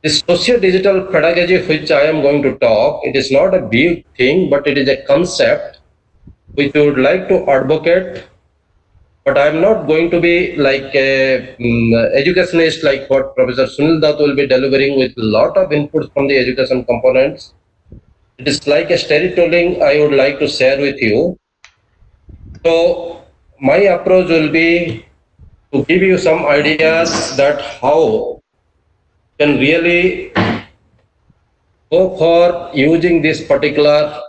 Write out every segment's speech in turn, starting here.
This socio-digital pedagogy which I am going to talk, it is not a big thing, but it is a concept which we would like to advocate. But I'm not going to be like a educationist like what Professor Sunil Dutt will be delivering with a lot of inputs from the education components. It is like a storytelling I would like to share with you. So my approach will be to give you some ideas that how can really go for using this particular.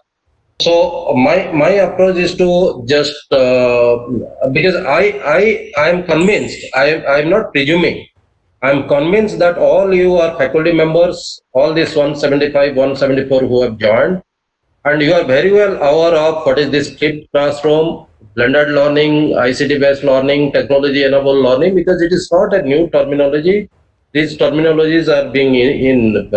So my approach is to just because I am convinced, I'm not presuming, I'm convinced that all you are faculty members, all these 175 174 who have joined, and you are very well aware of what is this flipped classroom, blended learning, ICT based learning, technology enabled learning, because it is not a new terminology. These terminologies are being in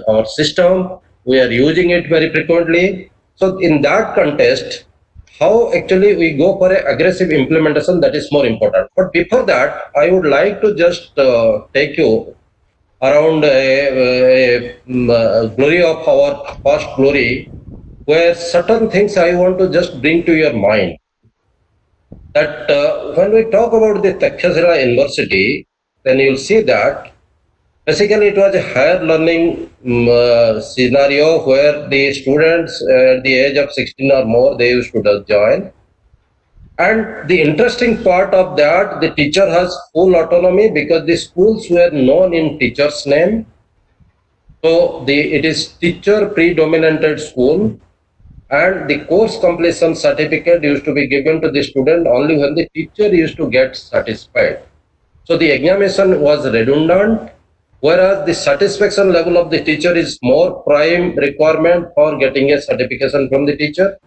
our system. We are using it very frequently. So in that context, how actually we go for a aggressive implementation, that is more important. But before that, I would like to just take you around a glory of our past glory, where certain things I want to just bring to your mind. That when we talk about the Takshashila University, then you'll see that basically it was a higher learning scenario where the students at the age of 16 or more, they used to just join. And the interesting part of that, the teacher has full autonomy because the schools were known in teacher's name. So it is teacher predominated school, and the course completion certificate used to be given to the student only when the teacher used to get satisfied. So the examination was redundant, whereas the satisfaction level of the teacher is more prime requirement for getting a certification from the teacher.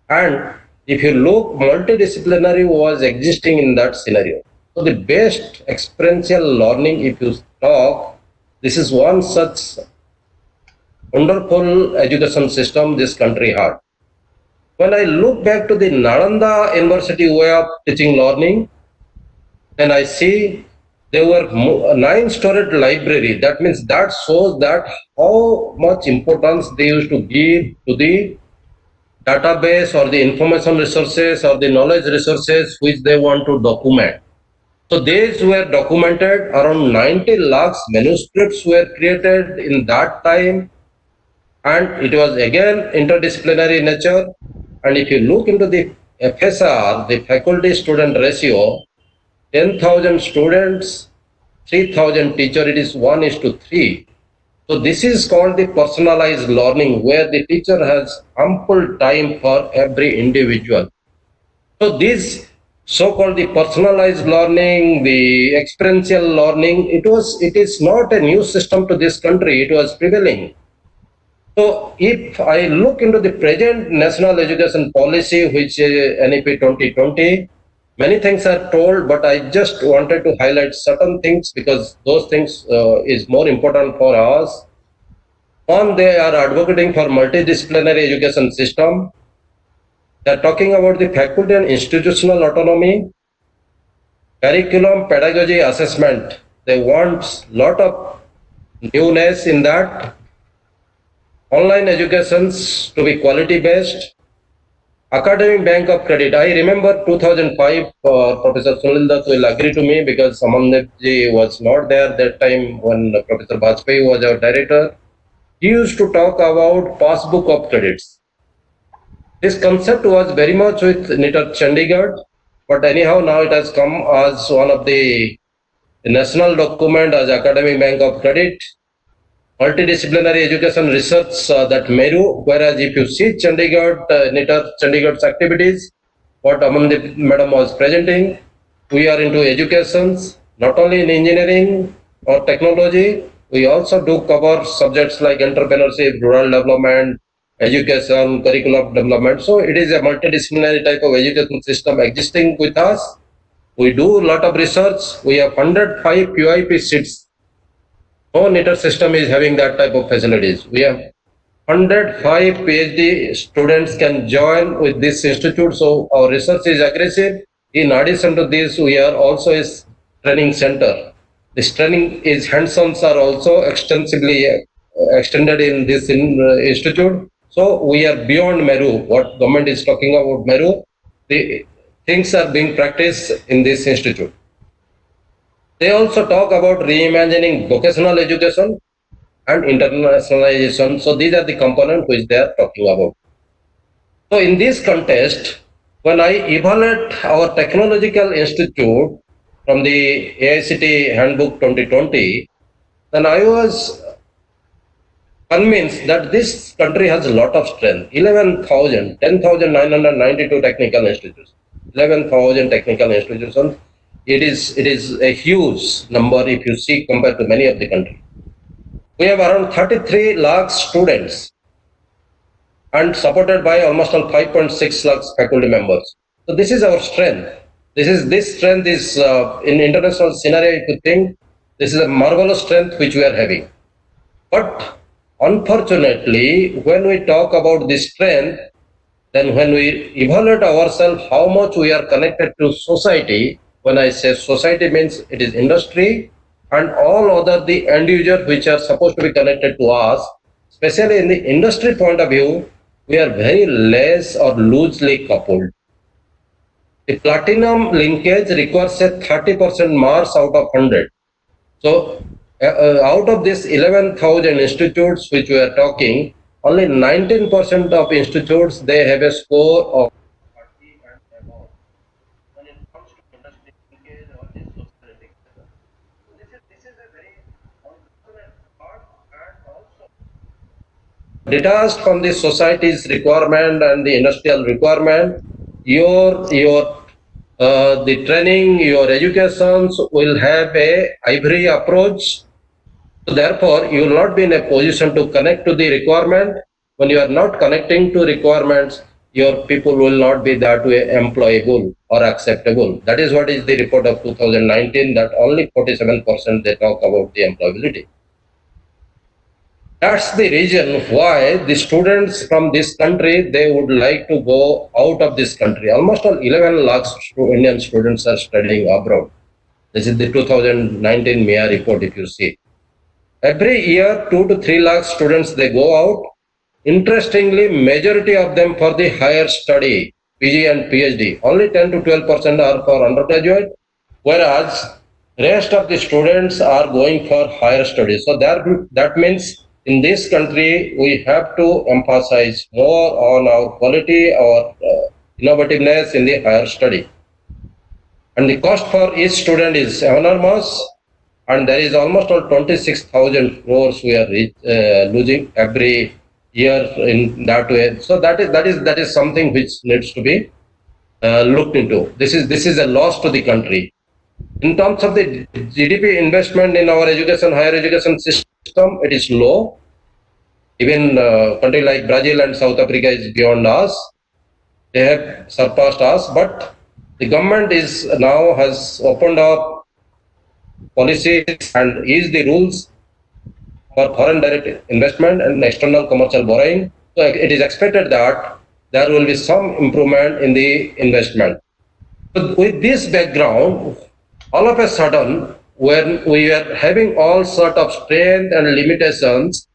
And if you look, multidisciplinary was existing in that scenario. So the best experiential learning, if you talk, this is one such wonderful education system this country had. When I look back to the Nalanda University way of teaching learning, then I see there were 9 storied library. That means that shows that how much importance they used to give to the database or the information resources or the knowledge resources which they want to document. So these were documented. Around 90 lakhs manuscripts were created in that time, and it was again interdisciplinary nature. And if you look into the FSR, the faculty student ratio, 10,000 students, 3,000 teacher, it is 1:3. So this is called the personalized learning, where the teacher has ample time for every individual. So this so-called the personalized learning, the experiential learning, it is not a new system to this country. It was prevailing. So if I look into the present national education policy, which is NEP 2020, many things are told, but I just wanted to highlight certain things because those things is more important for us. One, they are advocating for multidisciplinary education system. They are talking about the faculty and institutional autonomy, curriculum, pedagogy, assessment. They want lot of newness in that. Online educations to be quality based. Academic Bank of Credit. I remember 2005, Professor Sunil Dutt will agree to me because Samandevji was not there that time when Professor Bajpayee was our director. He used to talk about passbook of credits. This concept was very much with NITR Chandigarh, but anyhow now it has come as one of the national document as Academic Bank of Credit. Multidisciplinary education research that Meru, whereas if you see Chandigarh, NITR Chandigarh's activities, what Amandeep Madam was presenting, we are into educations, not only in engineering or technology, we also do cover subjects like entrepreneurship, rural development, education, curriculum development. So it is a multidisciplinary type of education system existing with us. We do a lot of research. We have 105 QIP seats. No NITR system is having that type of facilities. We have 105 PhD students can join with this institute. So our research is aggressive. In addition to this, we are also a training center. This training is hands-ons are also extensively extended in this institute. So we are beyond Meru. What government is talking about Meru, the things are being practiced in this institute. They also talk about reimagining vocational education and internationalization. So these are the components which they are talking about. So in this context, when I evaluate our technological institute from the AICT Handbook 2020, then I was convinced that this country has a lot of strength. 11,000, 10,992 technical institutions, 11,000 technical institutions. It is a huge number if you see compared to many of the country. We have around 33 lakh students and supported by almost 5.6 lakhs faculty members. So this is our strength. This strength is in international scenario. If you think this is a marvelous strength which we are having, but unfortunately, when we talk about this strength, then when we evaluate ourselves how much we are connected to society, when I say society means it is industry and all other the end users which are supposed to be connected to us, especially in the industry point of view, we are very less or loosely coupled. The platinum linkage requires a 30% marks out of 100. So out of this 11,000 institutes which we are talking, only 19% of institutes they have a score of 30 and above. When it comes to industry linkage or this social integration. So this is a very unfortunate part and also detached from the society's requirement and the industrial requirement, your the training, your educations will have a ivory approach. So therefore, you will not be in a position to connect to the requirement. When you are not connecting to requirements, your people will not be that way employable or acceptable. That is what is the report of 2019, that only 47% they talk about the employability. That's the reason why the students from this country, they would like to go out of this country. Almost all 11 lakhs Indian students are studying abroad. This is the 2019 MEA report if you see. Every year, 2 to 3 lakh students, they go out. Interestingly, majority of them for the higher study, PG and PhD. Only 10 to 12% are for undergraduate, whereas rest of the students are going for higher studies. So that means in this country, we have to emphasize more on our quality, our innovativeness in the higher study. And the cost for each student is enormous, and there is almost 26,000 crores we are losing every year in that way. So that is something which needs to be looked into. This is a loss to the country. In terms of the GDP investment in our education, higher education system, it is low. Even country like Brazil and South Africa is beyond us. They have surpassed us, but the government is now has opened up policies and eased the rules for foreign direct investment and external commercial borrowing. So it is expected that there will be some improvement in the investment. So with this background, all of a sudden, when we are having all sort of strength and limitations,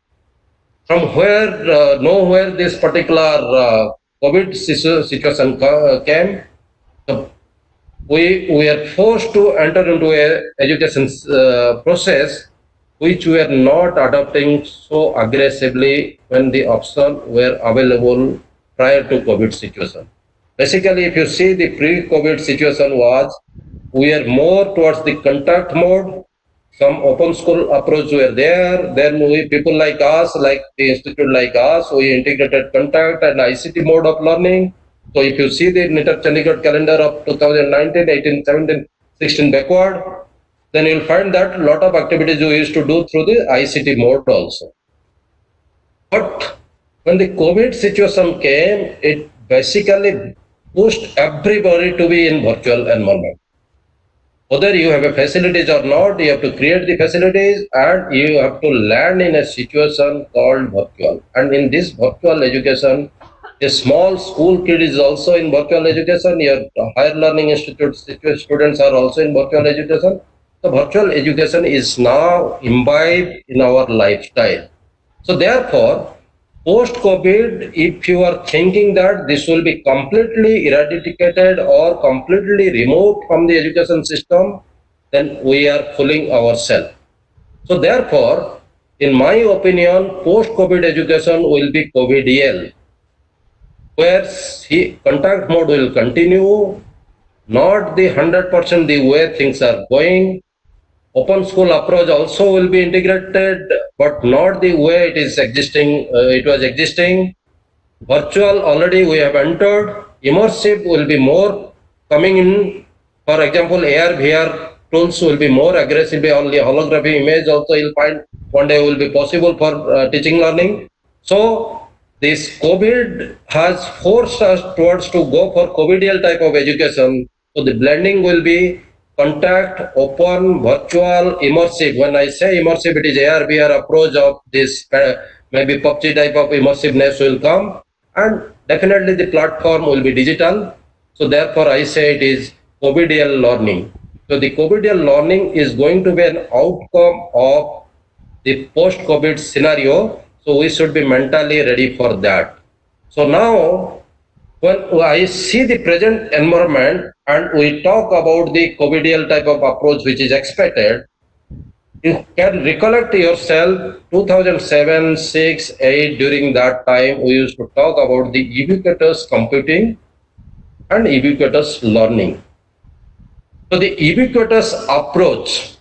from where nowhere this particular COVID situation came, we are forced to enter into a education process which we are not adopting so aggressively when the options were available prior to COVID situation. Basically, if you see the pre-COVID situation was, we are more towards the contact mode. Some open school approach were there. Then people like us, like the institute like us, we integrated contact and ICT mode of learning. So if you see the NITR Chandigarh calendar of 2019, 18, 17, 16 backward, then you'll find that a lot of activities we used to do through the ICT mode also. But when the COVID situation came, it basically pushed everybody to be in virtual environment. Whether you have a facilities or not, you have to create the facilities and you have to land in a situation called virtual. And in this virtual education, a small school kid is also in virtual education. Your higher learning institute students are also in virtual education. the virtual education is now imbibed in our lifestyle. So therefore, post-COVID, if you are thinking that this will be completely eradicated or completely removed from the education system, then we are fooling ourselves. So therefore, in my opinion, post-COVID education will be COVIDial, where contact mode will continue, not the 100% the way things are going. Open school approach also will be integrated, but not the way it is existing. It was existing. Virtual already we have entered. Immersive will be more coming in. For example, AR, VR tools will be more aggressively on the holography image. Also, you'll find one day will be possible for teaching learning. So this COVID has forced us towards to go for COVIDial type of education. So the blending will be contact, open, virtual, immersive. When I say immersive, it is AR, VR approach of this maybe PUBG type of immersiveness will come, and definitely the platform will be digital. So therefore, I say it is COVIDial learning. So the COVIDial learning is going to be an outcome of the post-COVID scenario. So we should be mentally ready for that. So now, when I see the present environment and we talk about the COVIDial type of approach which is expected, you can recollect yourself 2007, 6, 8, during that time we used to talk about the ubiquitous computing and ubiquitous learning. So the ubiquitous approach,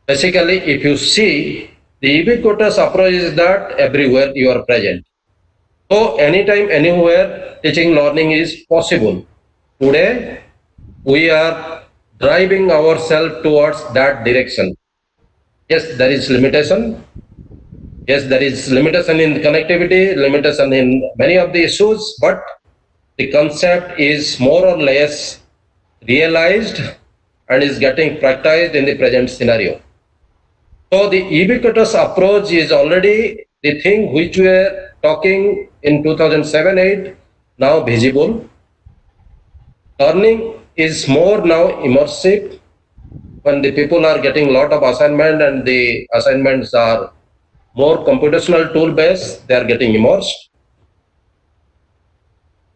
basically if you see, the ubiquitous approach is that everywhere you are present. So anytime, anywhere, teaching learning is possible. Today, we are driving ourselves towards that direction. Yes, there is limitation. Yes, there is limitation in connectivity, limitation in many of the issues, but the concept is more or less realized and is getting practiced in the present scenario. So the ubiquitous approach is already the thing which we were talking in 2007-8, now visible. Learning is more now immersive. When the people are getting a lot of assignment and the assignments are more computational tool based, they are getting immersed.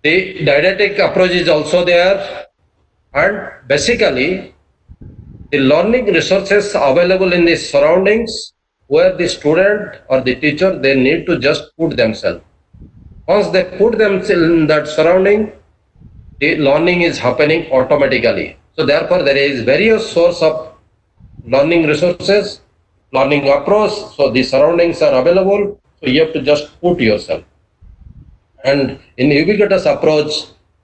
The didactic approach is also there, and basically the learning resources available in the surroundings where the student or the teacher, they need to just put themselves. Once they put themselves in that surrounding, the learning is happening automatically. So therefore there is various source of learning resources, learning approach. So the surroundings are available. So you have to just put yourself. And in ubiquitous approach,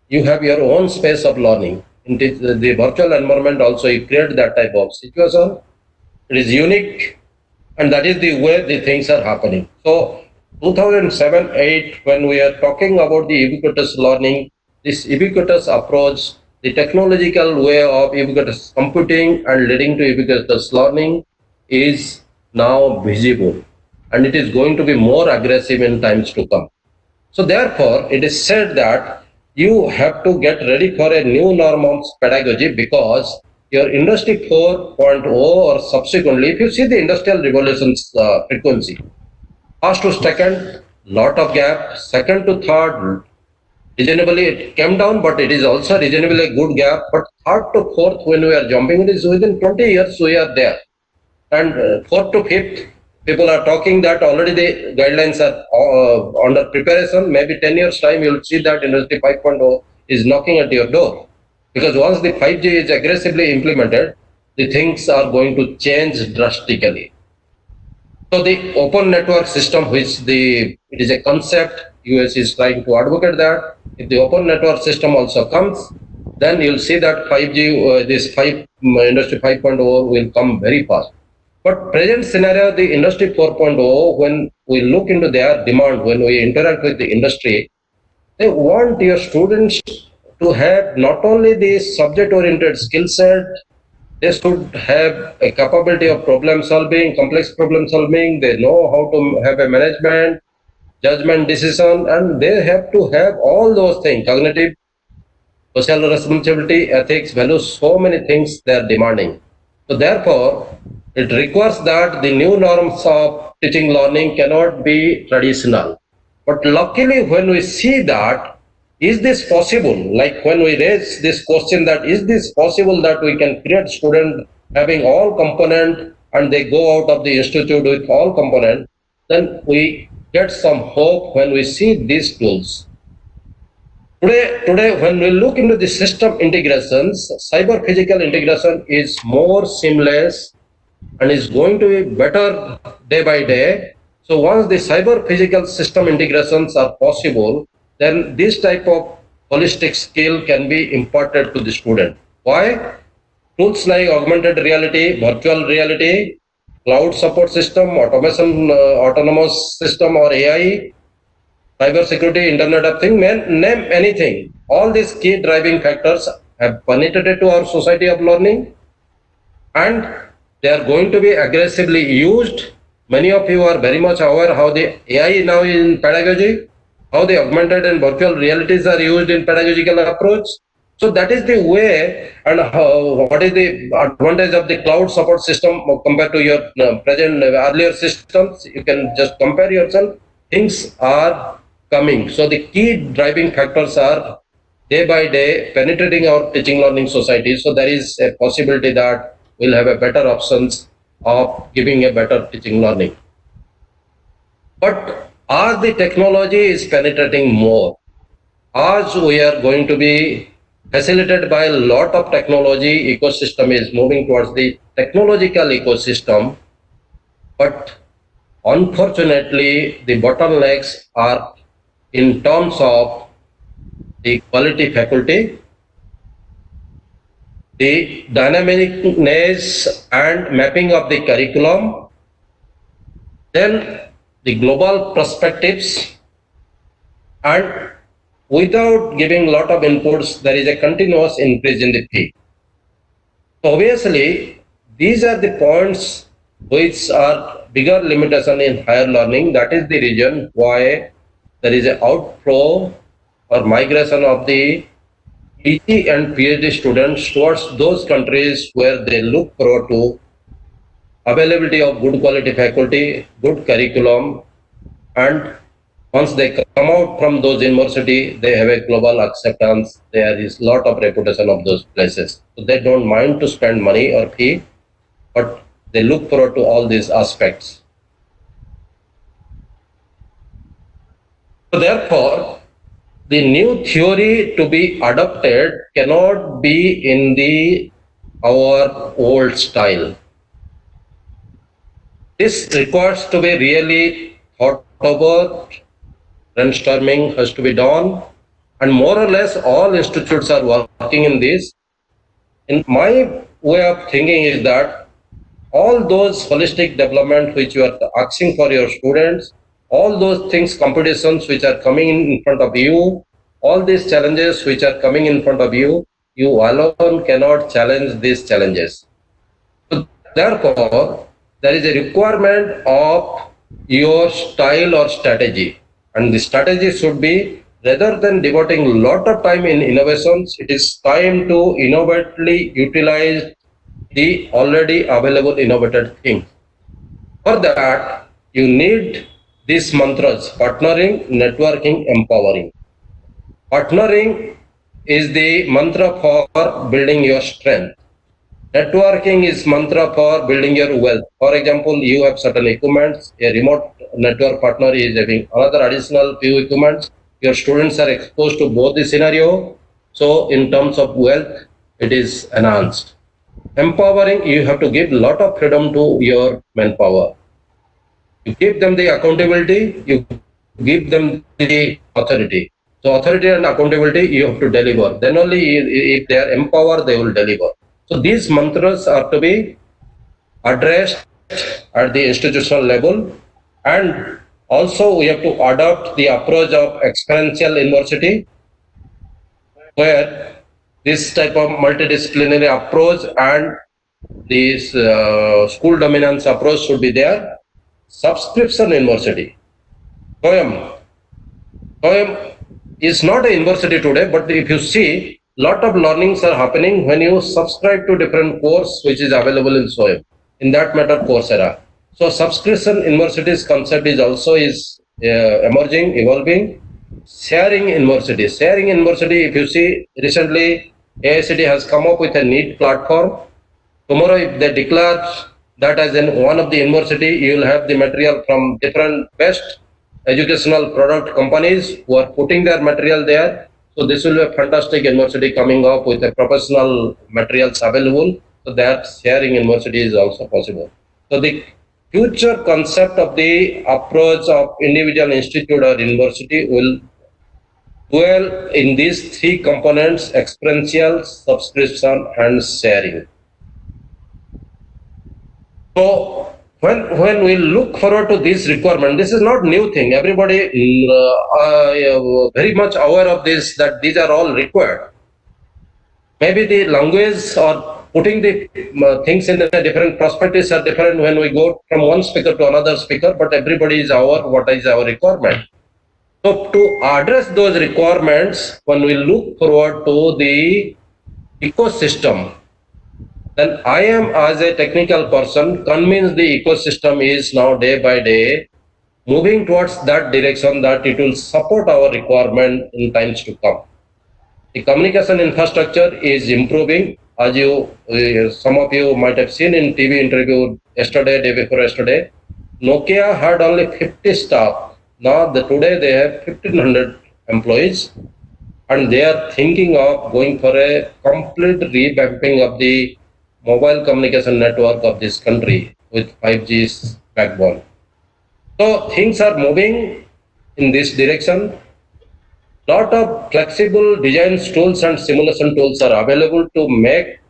you have your own space of learning. In the virtual environment also, you create that type of situation. It is unique, and that is the way the things are happening. So 2007-8, when we are talking about the ubiquitous learning, this ubiquitous approach, the technological way of ubiquitous computing and leading to ubiquitous learning is now visible, and it is going to be more aggressive in times to come. So therefore, it is said that you have to get ready for a new norm of pedagogy, because your industry 4.0 or subsequently, if you see the industrial revolution's frequency, first to second, lot of gap, second to third, reasonably it came down, but it is also reasonably a good gap. But third to fourth, when we are jumping, it is within 20 years we are there. And fourth to fifth, people are talking that already the guidelines are under preparation. Maybe 10 years time, you'll see that Industry 5.0 is knocking at your door. Because once the 5G is aggressively implemented, the things are going to change drastically. So the open network system, which it is a concept, US is trying to advocate that. If the open network system also comes, then you'll see that 5G, Industry 5.0 will come very fast. But present scenario, the Industry 4.0, when we look into their demand, when we interact with the industry, they want your students to have not only the subject-oriented skill set, they should have a capability of problem solving, complex problem solving. They know how to have a management, judgment, decision, and they have to have all those things: cognitive, social responsibility, ethics, values. So many things they are demanding. So therefore, it requires that the new norms of teaching learning cannot be traditional. But luckily, when we see that, is this possible? Like when we raise this question that is this possible that we can create student having all component and they go out of the institute with all component, then we get some hope when we see these tools. Today, when we look into the system integrations, cyber physical integration is more seamless and is going to be better day by day. So once the cyber physical system integrations are possible, then this type of holistic skill can be imparted to the student. Why? Tools like augmented reality, virtual reality, cloud support system, automation, autonomous system or AI, cybersecurity, Internet of Things, name anything. All these key driving factors have penetrated to our society of learning and they are going to be aggressively used. Many of you are very much aware how the AI now in pedagogy, how the augmented and virtual realities are used in pedagogical approach. So that is the way and what is the advantage of the cloud support system compared to your present earlier systems. You can just compare yourself. Things are coming. So the key driving factors are day by day penetrating our teaching learning society. So there is a possibility that we'll have a better options of giving a better teaching learning. But as the technology is penetrating more, as we are going to be facilitated by a lot of technology, ecosystem is moving towards the technological ecosystem, but unfortunately the bottlenecks are in terms of the quality faculty, the dynamicness and mapping of the curriculum, then the global perspectives, and without giving lot of inputs, there is a continuous increase in the fee. So obviously, these are the points which are bigger limitation in higher learning. That is the reason why there is an outflow or migration of the PG and PhD students towards those countries where they look forward to availability of good quality faculty, good curriculum, and once they come out from those university, they have a global acceptance. There is lot of reputation of those places. So they don't mind to spend money or fee, but they look forward to all these aspects. So therefore, the new theory to be adopted cannot be in the our old style. This requires to be really thought over, brainstorming has to be done, and more or less all institutes are working in this. In my way of thinking is that all those holistic development which you are asking for your students, all those things, competitions which are coming in front of you, all these challenges which are coming in front of you, you alone cannot challenge these challenges. So therefore, there is a requirement of your style or strategy, and the strategy should be rather than devoting a lot of time in innovations, it is time to innovatively utilize the already available innovated thing. For that, you need these mantras: partnering, networking, empowering. Partnering is the mantra for building your strength. Networking is mantra for building your wealth. For example, you have certain equipments, a remote network partner is having another additional few equipments. Your students are exposed to both the scenario. So in terms of wealth, it is enhanced. Empowering, you have to give lot of freedom to your manpower. You give them the accountability, you give them the authority. So authority and accountability, you have to deliver. Then only if they are empowered, they will deliver. So these mantras are to be addressed at the institutional level, and also we have to adopt the approach of experiential university, where this type of multidisciplinary approach and this school dominance approach should be there. Subscription university. Poem is not a university today, but if you see, lot of learnings are happening when you subscribe to different course which is available in SOEM. In that matter, Coursera. So subscription universities concept is also emerging, evolving. Sharing university. If you see recently, AICT has come up with a neat platform. Tomorrow, if they declare that as in one of the university, you will have the material from different best educational product companies who are putting their material there. So this will be a fantastic university coming up with a professional materials available. So that sharing university is also possible. So the future concept of the approach of individual institute or university will dwell in these three components: experiential, subscription, and sharing. So when we look forward to this requirement, this is not new thing. Everybody very much aware of this, that these are all required. Maybe the language or putting the things in a different perspectives are different when we go from one speaker to another speaker, but everybody is aware what is our requirement. So to address those requirements, when we look forward to the ecosystem, then I am, as a technical person, convinced the ecosystem is now day by day moving towards that direction, that it will support our requirement in times to come. The communication infrastructure is improving, as some of you might have seen in TV interview yesterday, day before yesterday. Nokia had only 50 staff. Now today they have 1,500 employees, and they are thinking of going for a complete revamping of the mobile communication network of this country with 5G's backbone. So things are moving in this direction. Lot of flexible design tools and simulation tools are available to make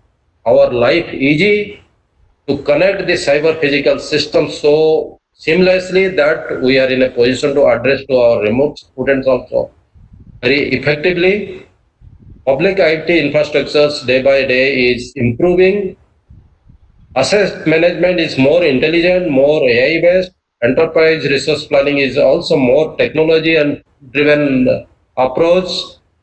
our life easy, to connect the cyber physical system so seamlessly that we are in a position to address to our remote students also very effectively. Public IT infrastructures day by day is improving. Asset management is more intelligent, more AI based. Enterprise resource planning is also more technology and driven approach.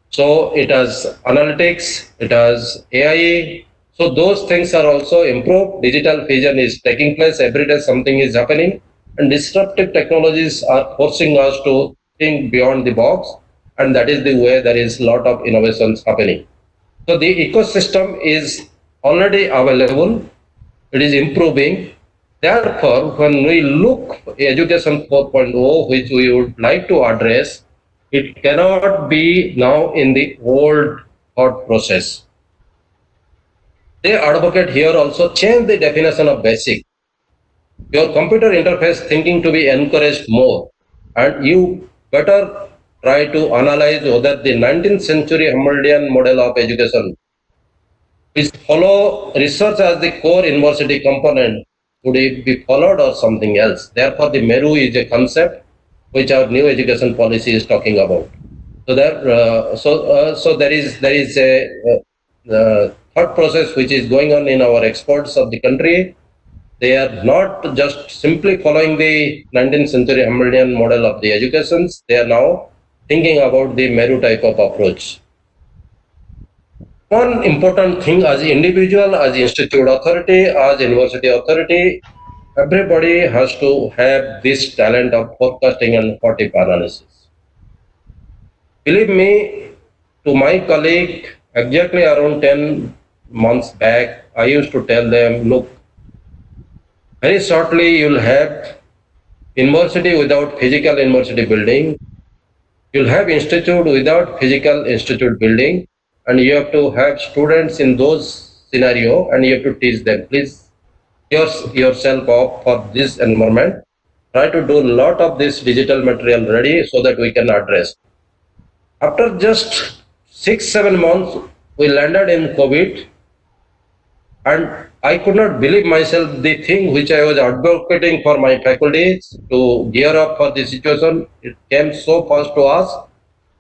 So it has analytics, it has AI. So those things are also improved. Digital fusion is taking place. Every day something is happening. And disruptive technologies are forcing us to think beyond the box. And that is the way there is a lot of innovations happening. So the ecosystem is already available, it is improving. Therefore, when we look education 4.0, which we would like to address, it cannot be now in the old thought process. They advocate here also change the definition of basic. Your computer interface thinking to be encouraged more, and you better try to analyze whether the 19th century Hamiltonian model of education, which follow research as the core university component, would it be followed or something else. Therefore, the Meru is a concept which our new education policy is talking about. So there is a thought process which is going on in our experts of the country. They are not just simply following the 19th century Hamiltonian model of the educations. They are now thinking about the Meru type of approach. One important thing, as individual, as institute authority, as university authority, everybody has to have this talent of forecasting and what if analysis. Believe me, to my colleague, exactly around 10 months back, I used to tell them, look, very shortly you'll have university without physical university building, you'll have institute without physical institute building, and you have to have students in those scenario and you have to teach them. Please yourself up for this environment. Try to do a lot of this digital material ready so that we can address. After just 6-7 months, we landed in COVID, and I could not believe myself. The thing which I was advocating for my faculties to gear up for the situation, it came so fast to us.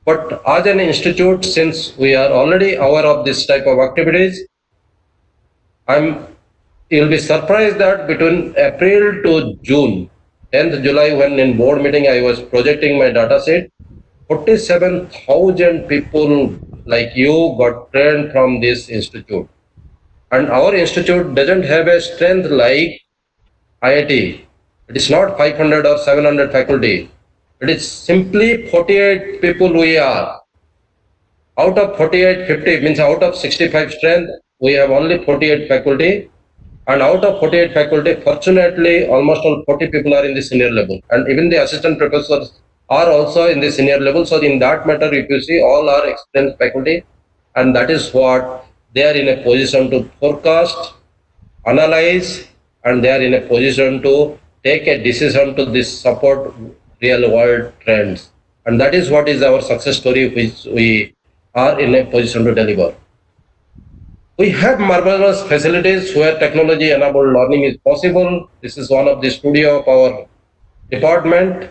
But as an institute, since we are already aware of this type of activities, you'll be surprised that between April to June, 10th July, when in board meeting I was projecting my data set, 47,000 people like you got trained from this institute. And our institute doesn't have a strength like IIT. It is not 500 or 700 faculty. It is simply 48 people we are. Out of 48, 50 means out of 65 strength, we have only 48 faculty. And out of 48 faculty, fortunately, almost all 40 people are in the senior level. And even the assistant professors are also in the senior level. So in that matter, if you see, all are experienced faculty. And that is what they are in a position to forecast, analyze, and they are in a position to take a decision to this support real world trends. And that is what is our success story, which we are in a position to deliver. We have marvelous facilities where technology enabled learning is possible. This is one of the studio of our department.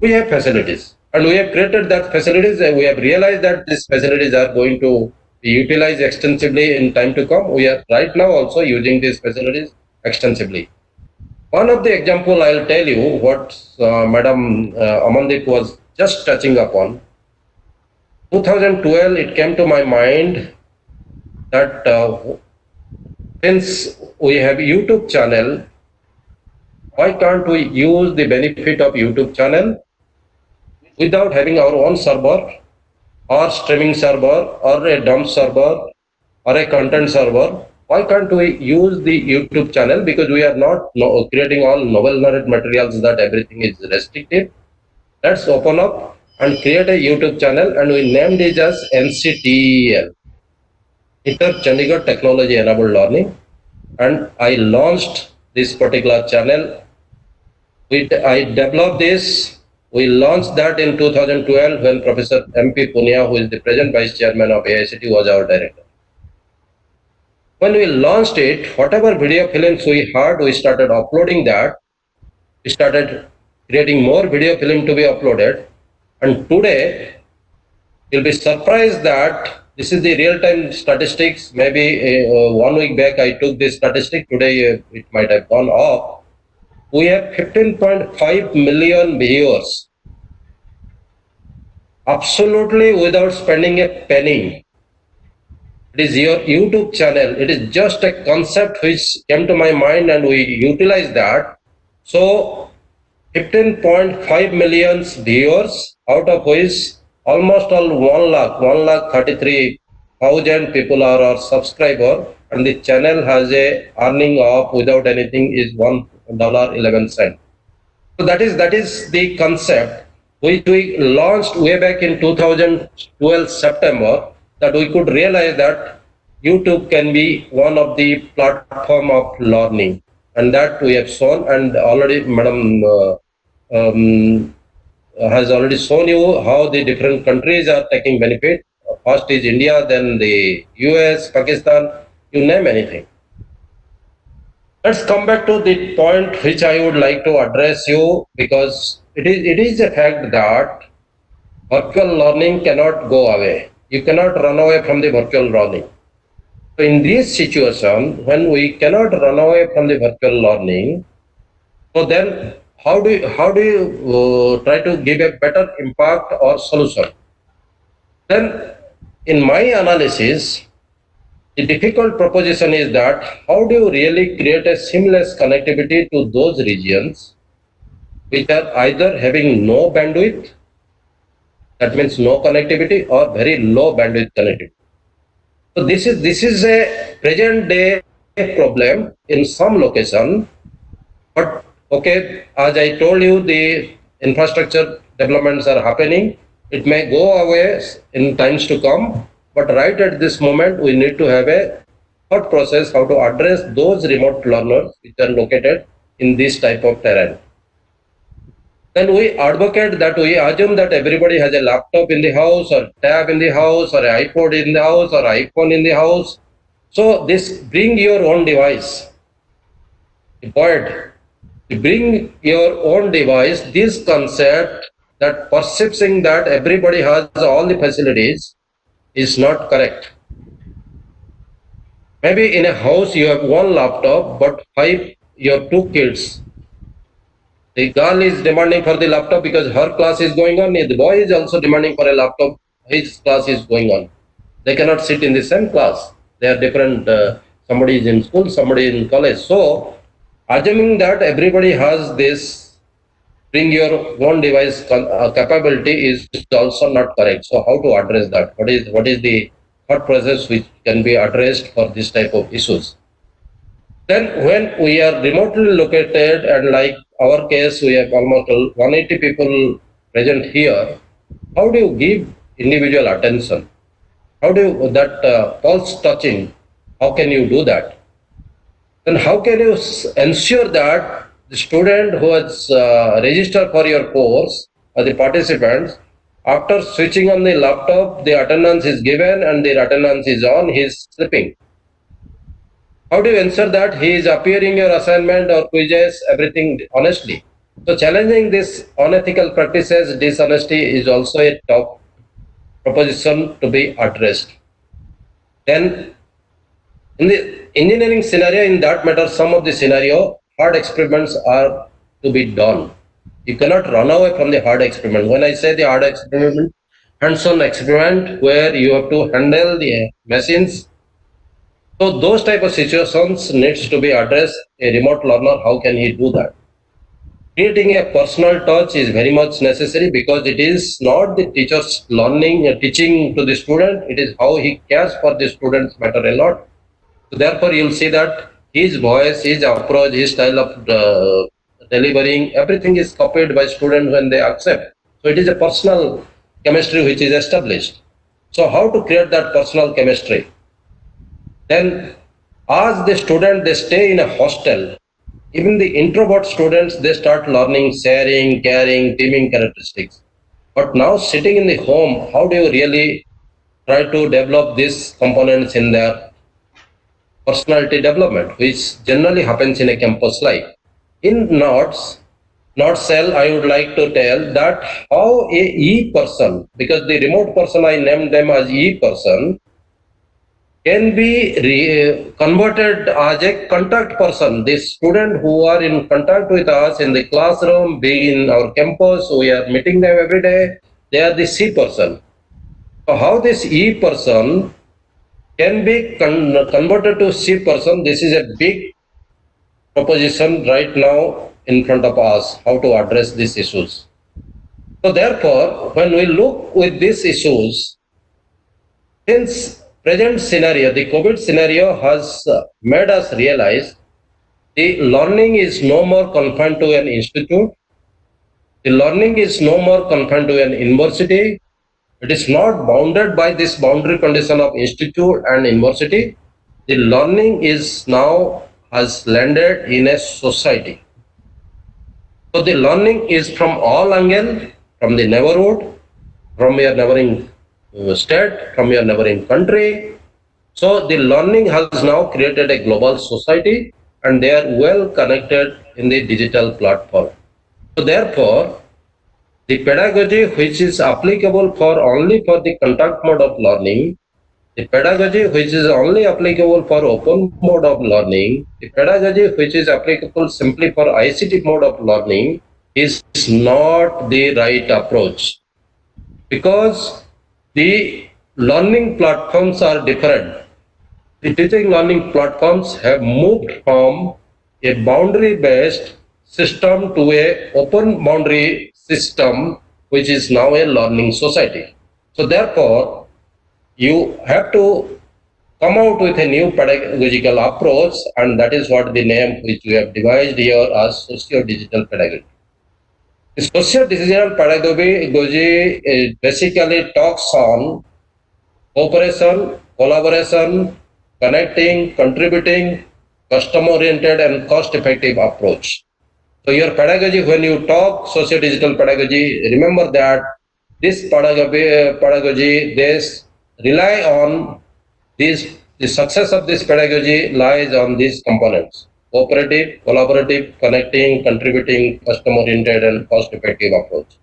We have facilities and we have created that facilities and we have realized that these facilities are going to be utilized extensively in time to come. We are right now also using these facilities extensively. One of the example I'll tell you what Madam Amandeep was just touching upon. 2012, it came to my mind that since we have YouTube channel, why can't we use the benefit of YouTube channel without having our own server or streaming server or a dump server or a content server? Why can't we use the YouTube channel? Because we are not creating all novel narrative materials that everything is restricted. Let's open up and create a YouTube channel, and we named it as NCTEL, Inter Chandigarh Technology Enabled Learning. And I launched this particular channel. I developed this. We launched that in 2012 when Professor M.P. Punia, who is the present Vice Chairman of AICT, was our director. When we launched it, whatever video films we had, we started uploading that. We started creating more video film to be uploaded. And today, you'll be surprised that this is the real-time statistics. Maybe 1 week back I took this statistic. Today it might have gone up. We have 15.5 million viewers, absolutely without spending a penny. It is your YouTube channel. It is just a concept which came to my mind and we utilize that. So 15.5 million viewers, out of which almost all 1,33,000 people are our subscriber, and the channel has a earning of without anything is $1.11. So that is the concept which we launched way back in 2012 September, that we could realize that YouTube can be one of the platform of learning, and that we have shown. And already Madam has already shown you how the different countries are taking benefit. First is India, then the US, Pakistan, you name anything. Let's come back to the point which I would like to address you, because it is a fact that virtual learning cannot go away. You cannot run away from the virtual learning. So in this situation, when we cannot run away from the virtual learning, so then how do you try to give a better impact or solution? Then in my analysis, the difficult proposition is that how do you really create a seamless connectivity to those regions which are either having no bandwidth, that means no connectivity, or very low bandwidth connectivity. So this is a present day problem in some location, but okay, as I told you, the infrastructure developments are happening. It may go away in times to come, but right at this moment, we need to have a thought process how to address those remote learners which are located in this type of terrain. Then we advocate that we assume that everybody has a laptop in the house, or tab in the house, or an iPod in the house, or iPhone in the house. So this bring your own device. The point, bring your own device, this concept that perceiving that everybody has all the facilities is not correct. Maybe in a house you have one laptop, but your two kids. The girl is demanding for the laptop because her class is going on. The boy is also demanding for a laptop. His class is going on. They cannot sit in the same class. They are different. Somebody is in school, somebody in college. So, assuming that everybody has this bring your own device capability is also not correct. So, how to address that? What is the thought process which can be addressed for this type of issues? Then, when we are remotely located, and like our case, we have almost 180 people present here. How do you give individual attention? How do you, that pulse touching? How can you do that? Then how can you ensure that the student who has registered for your course or the participants, after switching on the laptop, the attendance is given and the attendance is on, he is sleeping? How do you ensure that he is appearing your assignment or quizzes, everything honestly? So challenging this unethical practices, dishonesty is also a top proposition to be addressed. Then in the engineering scenario, in that matter, some of the scenario, hard experiments are to be done. You cannot run away from the hard experiment. When I say the hard experiment, hands-on experiment where you have to handle the machines. So those type of situations needs to be addressed. A remote learner, how can he do that? Creating a personal touch is very much necessary because it is not the teacher's learning, teaching to the student. It is how he cares for the students matter a lot. So therefore, you'll see that his voice, his approach, his style of delivering, everything is copied by students when they accept. So it is a personal chemistry which is established. So how to create that personal chemistry? Then, as the student, they stay in a hostel. Even the introvert students, they start learning sharing, caring, teaming characteristics. But now sitting in the home, how do you really try to develop these components in their personality development, which generally happens in a campus life? In nutshell, I would like to tell that how a E person, because the remote person I named them as E person, can be converted as a contact person. The student who are in contact with us in the classroom, be in our campus, we are meeting them every day. They are the C person. So how this E person can be converted to C person? This is a big proposition right now in front of us. How to address these issues? So therefore, when we look with these issues, since present scenario, the COVID scenario has made us realize the learning is no more confined to an institute. The learning is no more confined to an university. It is not bounded by this boundary condition of institute and university. The learning is now has landed in a society. So the learning is from all angles, from the neighborhood, from your neighboring state, from your neighboring country. So the learning has now created a global society and they are well connected in the digital platform. So therefore, the pedagogy which is applicable for only for the contact mode of learning, the pedagogy which is only applicable for open mode of learning, the pedagogy which is applicable simply for ICT mode of learning is not the right approach because the learning platforms are different. The teaching learning platforms have moved from a boundary based system to a open boundary system which is now a learning society. So therefore you have to come out with a new pedagogical approach, and that is what the name which we have devised here as socio-digital pedagogy. The socio-digital pedagogy basically talks on cooperation, collaboration, connecting, contributing, custom-oriented and cost-effective approach. So your pedagogy, when you talk socio-digital pedagogy, remember that this pedagogy, this rely on these, the success of this pedagogy lies on these components: cooperative, collaborative, connecting, contributing, custom-oriented and cost-effective approach.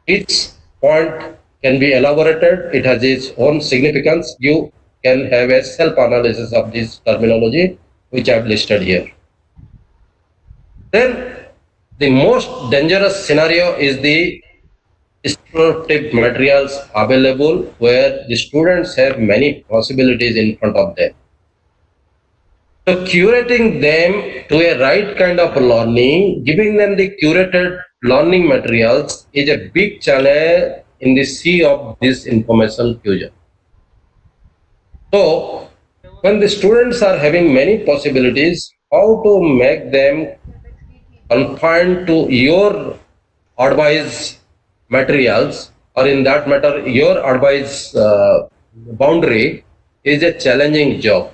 Each point can be elaborated. It has its own significance. You can have a self-analysis of this terminology, which I've listed here. Then the most dangerous scenario is the instructive materials available where the students have many possibilities in front of them. So curating them to a right kind of learning, giving them the curated learning materials is a big challenge in the sea of this information fusion. So when the students are having many possibilities, how to make them confined to your advice materials, or in that matter your advice boundary, is a challenging job.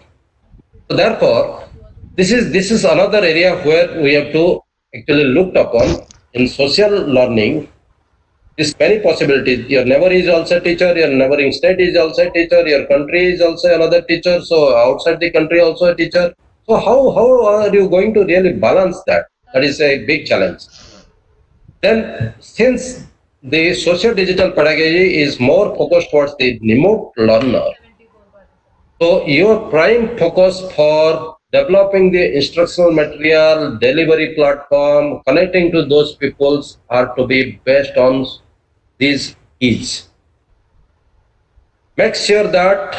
So therefore, this is another area where we have to actually looked upon in social learning. This many possibilities. Your neighbor is also a teacher. Your neighboring state is also a teacher. Your country is also another teacher. So outside the country also a teacher. So how are you going to really balance that? That is a big challenge. Then, since the social digital pedagogy is more focused towards the remote learner, so your prime focus for developing the instructional material, delivery platform, connecting to those peoples are to be based on these keys. Make sure that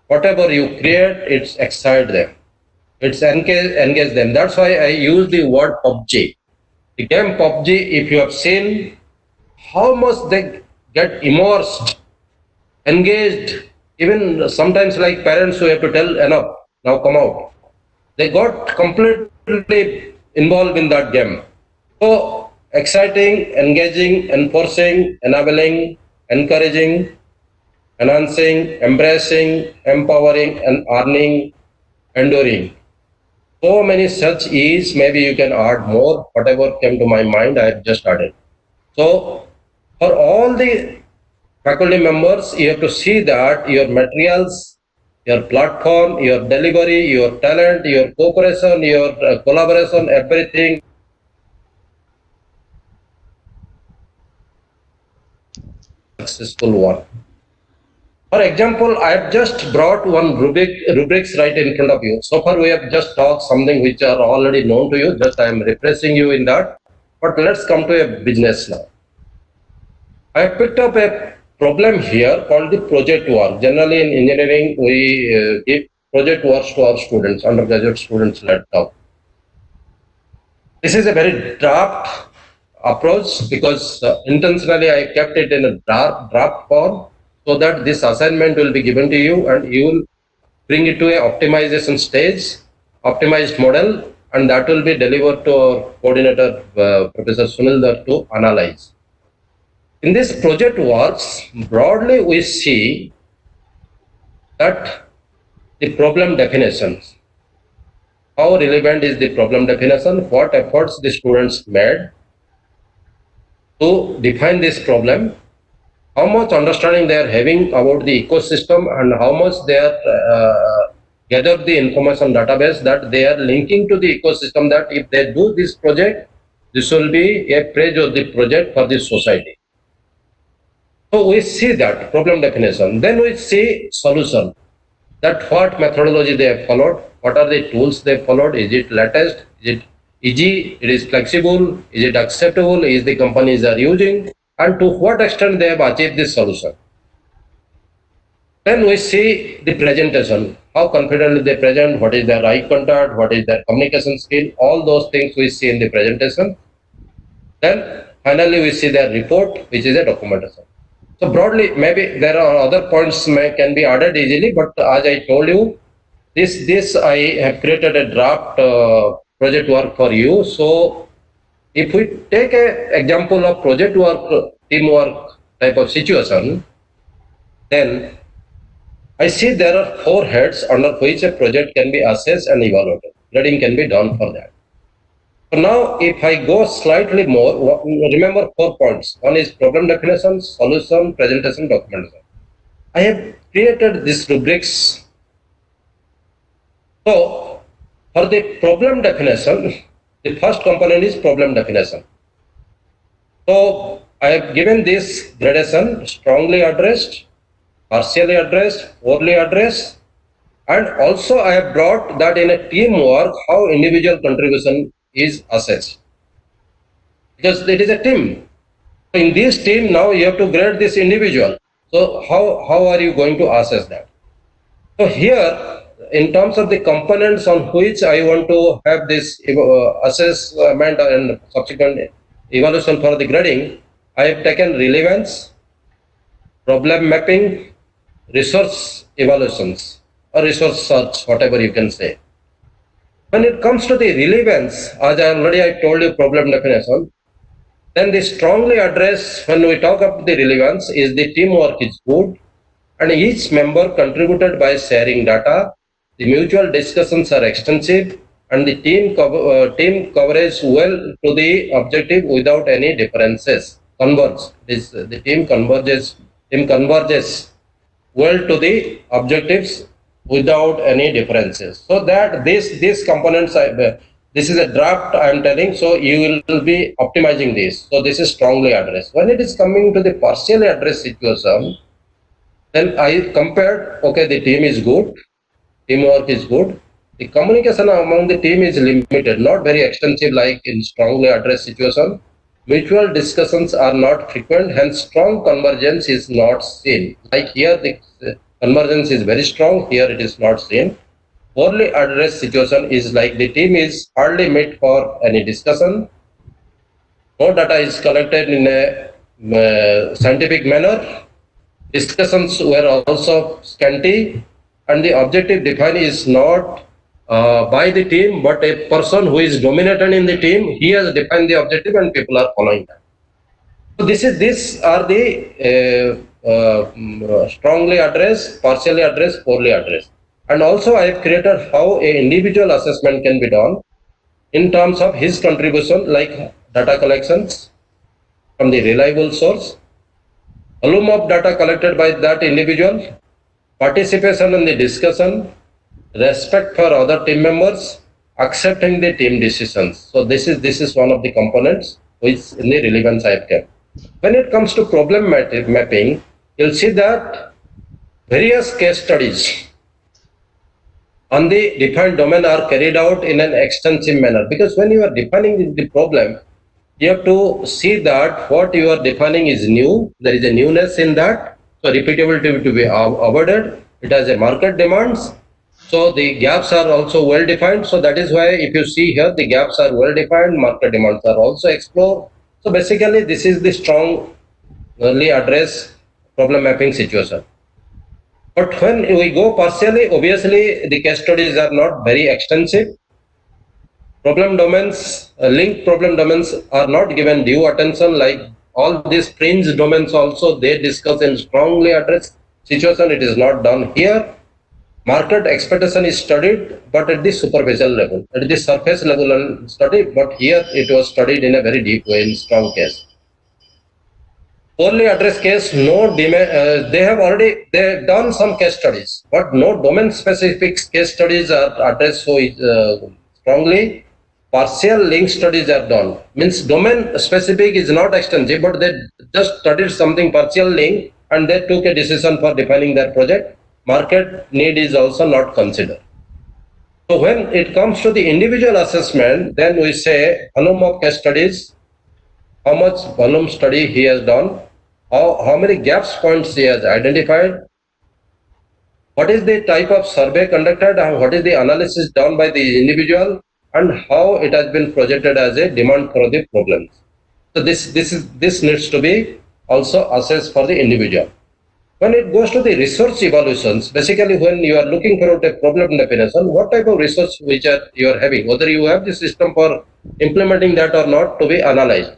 whatever you create, it's excite them, it's engage them. That's why I use the word PUBG. The game PUBG, if you have seen how much they get immersed, engaged, even sometimes like parents who have to tell enough, now come out. They got completely involved in that game. So exciting, engaging, enforcing, enabling, encouraging, enhancing, embracing, empowering, and earning, enduring. So many such is, maybe you can add more. Whatever came to my mind, I have just added. So for all the faculty members, you have to see that your materials, your platform, your delivery, your talent, your cooperation, your collaboration, everything successful one. For example, I have just brought one rubrics right in front of you. So far, we have just talked something which are already known to you. Just I am refreshing you in that. But let's come to a business now. I picked up a problem here called the project work. Generally, in engineering, we give project works to our students, undergraduate students, laptop. This is a very draft approach because intentionally I kept it in a draft form so that this assignment will be given to you and you will bring it to a optimization stage, optimized model, and that will be delivered to our coordinator, Professor Sunil Dar, to analyze. In this project works, broadly we see that the problem definitions. How relevant is the problem definition? What efforts the students made to define this problem? How much understanding they are having about the ecosystem and how much they are gather the information database that they are linking to the ecosystem, that if they do this project, this will be a praise of the project for the society. So we see that problem definition. Then we see solution, that what methodology they have followed, what are the tools they followed, is it latest, is it easy, it is flexible, is it acceptable, is the companies are using, and to what extent they have achieved this solution. Then we see the presentation, how confidently they present, what is their eye contact, what is their communication skill, all those things we see in the presentation. Then finally we see their report, which is a documentation. So broadly, maybe there are other points can be added easily, but as I told you, this I have created a draft project work for you. So if we take a example of project work, teamwork type of situation, then I see there are 4 heads under which a project can be assessed and evaluated. Grading can be done for that. So now, if I go slightly more, remember 4 points. One is problem definition, solution, presentation, documentation. I have created these rubrics. So, for the problem definition, the first component is problem definition. So, I have given this gradation: strongly addressed, partially addressed, poorly addressed, and also I have brought that in a teamwork, how individual contribution is assessed. Because it is a team. In this team, now you have to grade this individual. So how are you going to assess that? So here, in terms of the components on which I want to have this assessment and subsequent evaluation for the grading, I have taken relevance, problem mapping, resource evaluations, or resource search, whatever you can say. When it comes to the relevance, as I told you problem definition, then they strongly address when we talk about the relevance is the teamwork is good and each member contributed by sharing data. The mutual discussions are extensive and the team coverage well to the objective without any differences. Converge. The team converges well to the objectives without any differences. So that these components, this is a draft I am telling, so you will be optimizing this. So this is strongly addressed. When it is coming to the partially addressed situation, then I compared, okay, the team is good, teamwork is good. The communication among the team is limited, not very extensive like in strongly addressed situation. Mutual discussions are not frequent, hence strong convergence is not seen. Like here, the convergence is very strong, here it is not seen. Poorly addressed situation is like the team is hardly met for any discussion. No data is collected in a scientific manner. Discussions were also scanty, and the objective defined is not by the team, but a person who is dominated in the team. He has defined the objective, and people are following that. So these are the strongly addressed, partially addressed, poorly addressed, and also I have created how a individual assessment can be done in terms of his contribution, like data collections from the reliable source, volume of data collected by that individual, participation in the discussion, respect for other team members, accepting the team decisions. So this is one of the components which in the relevance I have kept. When it comes to problem mapping, you'll see that various case studies on the defined domain are carried out in an extensive manner, because when you are defining the problem, you have to see that what you are defining is new. There is a newness in that. So repeatability to be avoided. It has a market demands. So the gaps are also well defined. So that is why if you see here, the gaps are well defined, market demands are also explored. So basically this is the strong early address problem mapping situation. But when we go partially, obviously the case studies are not very extensive. Problem domains, linked problem domains are not given due attention, like all these fringe domains also they discuss and strongly address situation. It is not done here. Market expectation is studied, but at the superficial level, at the surface level and studied, but here it was studied in a very deep way in strong case. Poorly addressed case, they have done some case studies, but no domain specific case studies are addressed so strongly. Partial link studies are done. Means domain specific is not extensive, but they just studied something partial link and they took a decision for defining their project. Market need is also not considered. So when it comes to the individual assessment, then we say volume of case studies, how much volume study he has done, how many gaps points he has identified, what is the type of survey conducted, and what is the analysis done by the individual, and how it has been projected as a demand for the problems. So this needs to be also assessed for the individual. When it goes to the research evaluations, basically when you are looking for a problem definition, what type of research which you are having, whether you have the system for implementing that or not to be analyzed.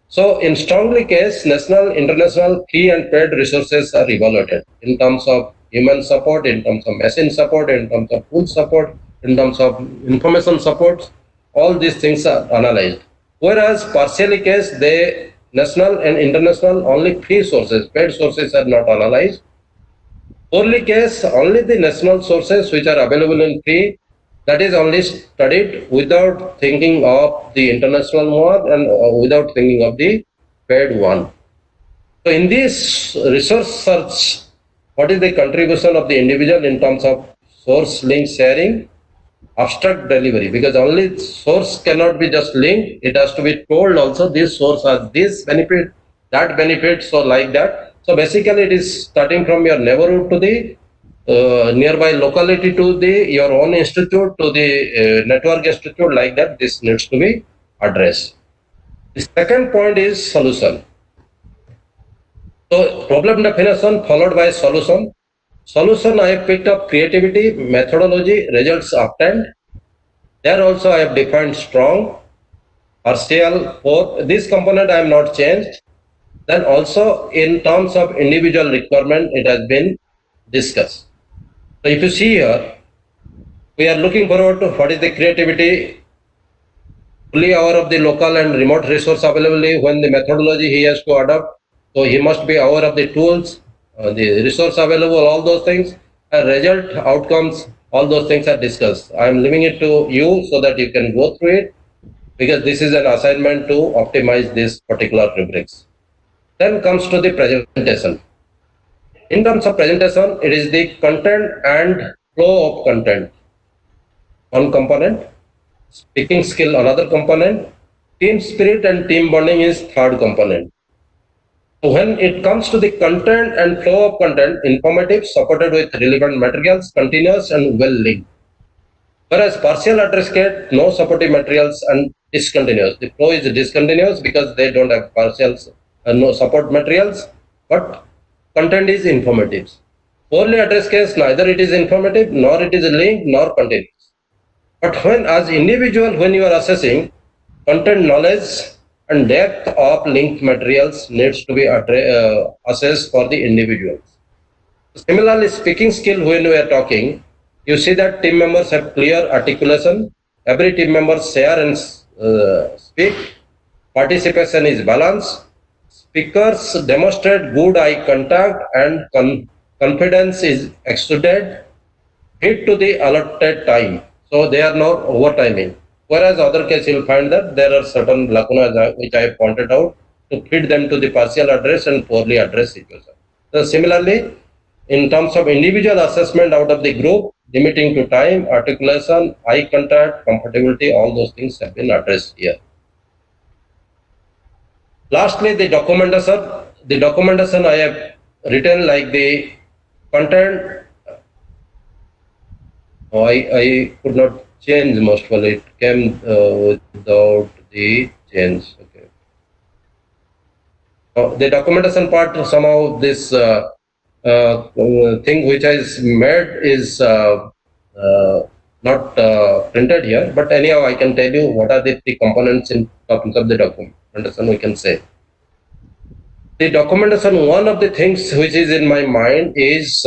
So in strongly case, national, international, free and paid resources are evaluated in terms of human support, in terms of machine support, in terms of tool support, in terms of information support. All these things are analyzed. Whereas partially case, they national and international only free sources, paid sources are not analyzed. Poorly case, only the national sources which are available in free, that is only studied without thinking of the international one and without thinking of the paid one. So in this resource search, what is the contribution of the individual in terms of source link sharing, abstract delivery, because only source cannot be just linked, it has to be told also this source has this benefit, that benefits or like that. So basically it is starting from your neighborhood to the nearby locality to the your own institute to the network institute, like that. This needs to be addressed. The second point is solution. So problem definition followed by solution. Solution, I have picked up creativity, methodology, results obtained. There also I have defined strong, partial, both. This component I have not changed. Then also in terms of individual requirement, it has been discussed. So if you see here, we are looking forward to what is the creativity, fully aware of the local and remote resource availability when the methodology he has to adopt. So he must be aware of the tools, the resource available, all those things, and result, outcomes, all those things are discussed. I am leaving it to you so that you can go through it, because this is an assignment to optimize this particular rubrics. Then comes to the presentation. In terms of presentation, it is the content and flow of content, one component. Speaking skill, another component. Team spirit and team bonding is third component. So when it comes to the content and flow of content, informative, supported with relevant materials, continuous and well linked. Whereas partial address get no supportive materials and discontinuous. The flow is discontinuous because they don't have partials and no support materials, but content is informative. Poorly addressed case, neither it is informative, nor it is linked, nor continuous. But when as individual, when you are assessing, content knowledge and depth of linked materials needs to be assessed for the individuals. Similarly, speaking skill, when we are talking, you see that team members have clear articulation. Every team member share and speak. Participation is balanced. Speakers demonstrate good eye contact and confidence is exuded. Hit to the allotted time. So they are not overtiming. Whereas other case you'll find that there are certain lacunas which I have pointed out to fit them to the partial address and poorly addressed situation. So similarly, in terms of individual assessment out of the group, limiting to time, articulation, eye contact, comfortability, all those things have been addressed here. Lastly, the documentation. The documentation I have written like the content. I could not change most of it. Came without the change. Okay. The documentation part, somehow this thing which is made is not printed here, but anyhow I can tell you what are the three components in terms of the documentation. We can say the documentation, one of the things which is in my mind is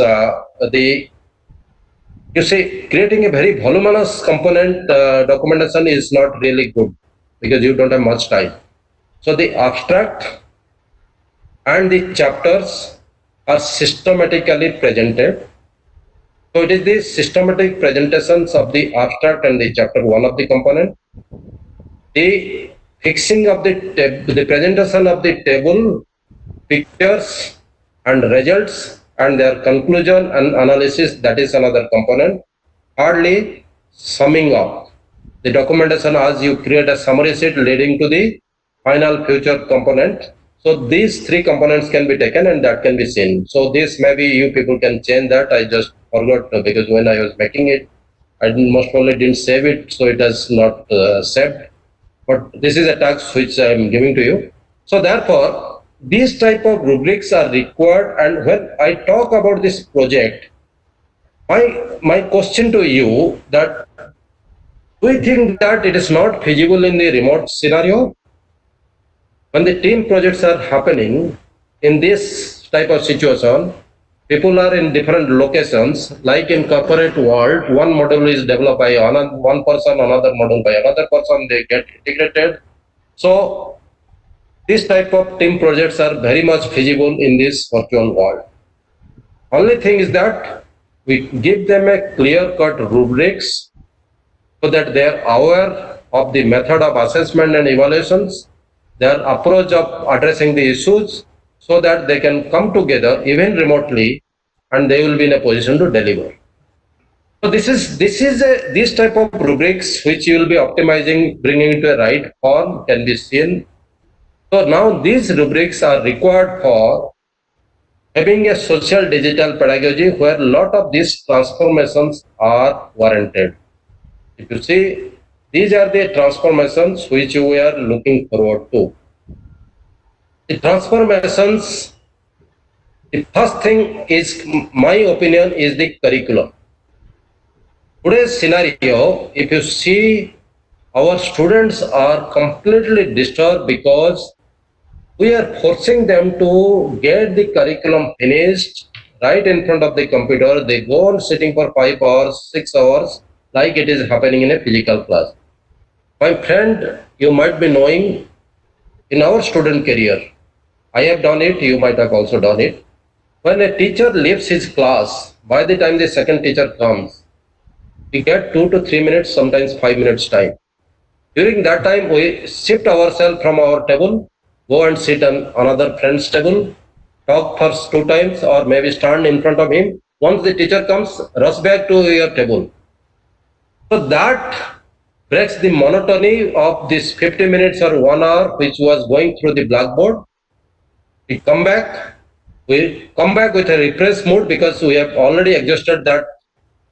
you see, creating a very voluminous component documentation is not really good because you don't have much time. So the abstract and the chapters are systematically presented. So it is the systematic presentations of the abstract and the chapter one of the component. The fixing of the presentation of the table, pictures and results and their conclusion and analysis, that is another component. Hardly summing up the documentation as you create a summary sheet leading to the final future component. So these three components can be taken and that can be seen. So this maybe you people can change that. I just forgot because when I was making it, I most probably didn't save it, so it has not saved. But this is a task which I am giving to you. So therefore, these type of rubrics are required. And when I talk about this project, my question to you that do you think that it is not feasible in the remote scenario? When the team projects are happening in this type of situation, people are in different locations, like in corporate world, one module is developed by one person, another module by another person, they get integrated. So this type of team projects are very much feasible in this virtual world. Only thing is that we give them a clear-cut rubrics so that they are aware of the method of assessment and evaluations, their approach of addressing the issues, so that they can come together even remotely and they will be in a position to deliver. So this type of rubrics which you will be optimizing, bringing into a right form can be seen So now these rubrics are required for having a social digital pedagogy where a lot of these transformations are warranted. If you see, these are the transformations which we are looking forward to. The transformations, the first thing is, my opinion, is the curriculum. Today's scenario, if you see, our students are completely disturbed because we are forcing them to get the curriculum finished right in front of the computer. They go on sitting for 5 hours, 6 hours, like it is happening in a physical class. My friend, you might be knowing, in our student career, I have done it, you might have also done it. When a teacher leaves his class, by the time the second teacher comes, we get 2 to 3 minutes, sometimes 5 minutes time. During that time, we shift ourselves from our table, go and sit on another friend's table, talk first 2 times, or maybe stand in front of him. Once the teacher comes, rush back to your table. So that breaks the monotony of this 50 minutes or 1 hour which was going through the blackboard. We come back, with a refreshed mood because we have already adjusted that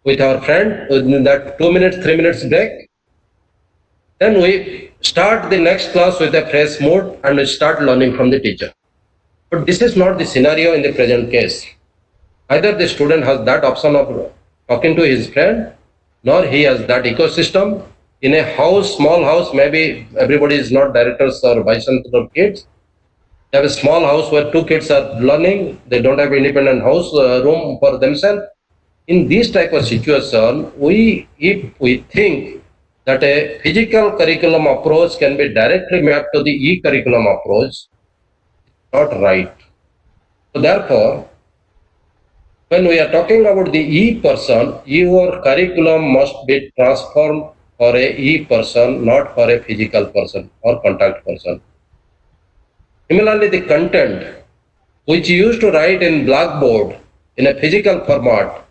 with our friend in that 2 minutes, 3 minutes break. Then we start the next class with a fresh mood and we start learning from the teacher. But this is not the scenario in the present case. Either the student has that option of talking to his friend, nor he has that ecosystem. In a house, small house, maybe everybody is not directors or vice chancellor kids. They have a small house where two kids are learning. They don't have independent house room for themselves. In this type of situation, if we think that a physical curriculum approach can be directly mapped to the e-curriculum approach, not right. So therefore, when we are talking about the e-person, your curriculum must be transformed for a e-person, not for a physical person or contact person. Similarly, the content which you used to write in blackboard in a physical format,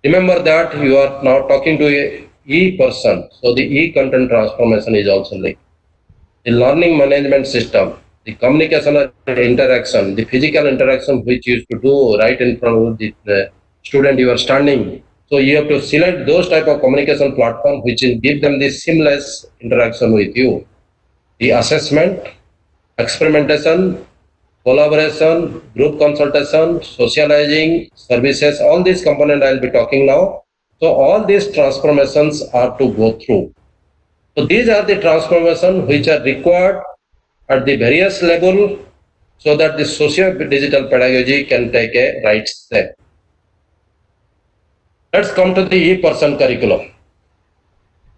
remember that you are now talking to a e-person. So the e-content transformation is also like the learning management system, the communication or interaction, the physical interaction which you used to do right in front of the student you are standing. So you have to select those type of communication platform which will give them the seamless interaction with you. The assessment, experimentation, collaboration, group consultation, socializing, services, all these components I'll be talking now. So all these transformations are to go through. So these are the transformations which are required at the various level so that the socio-digital pedagogy can take a right step. Let's come to the e-person curriculum.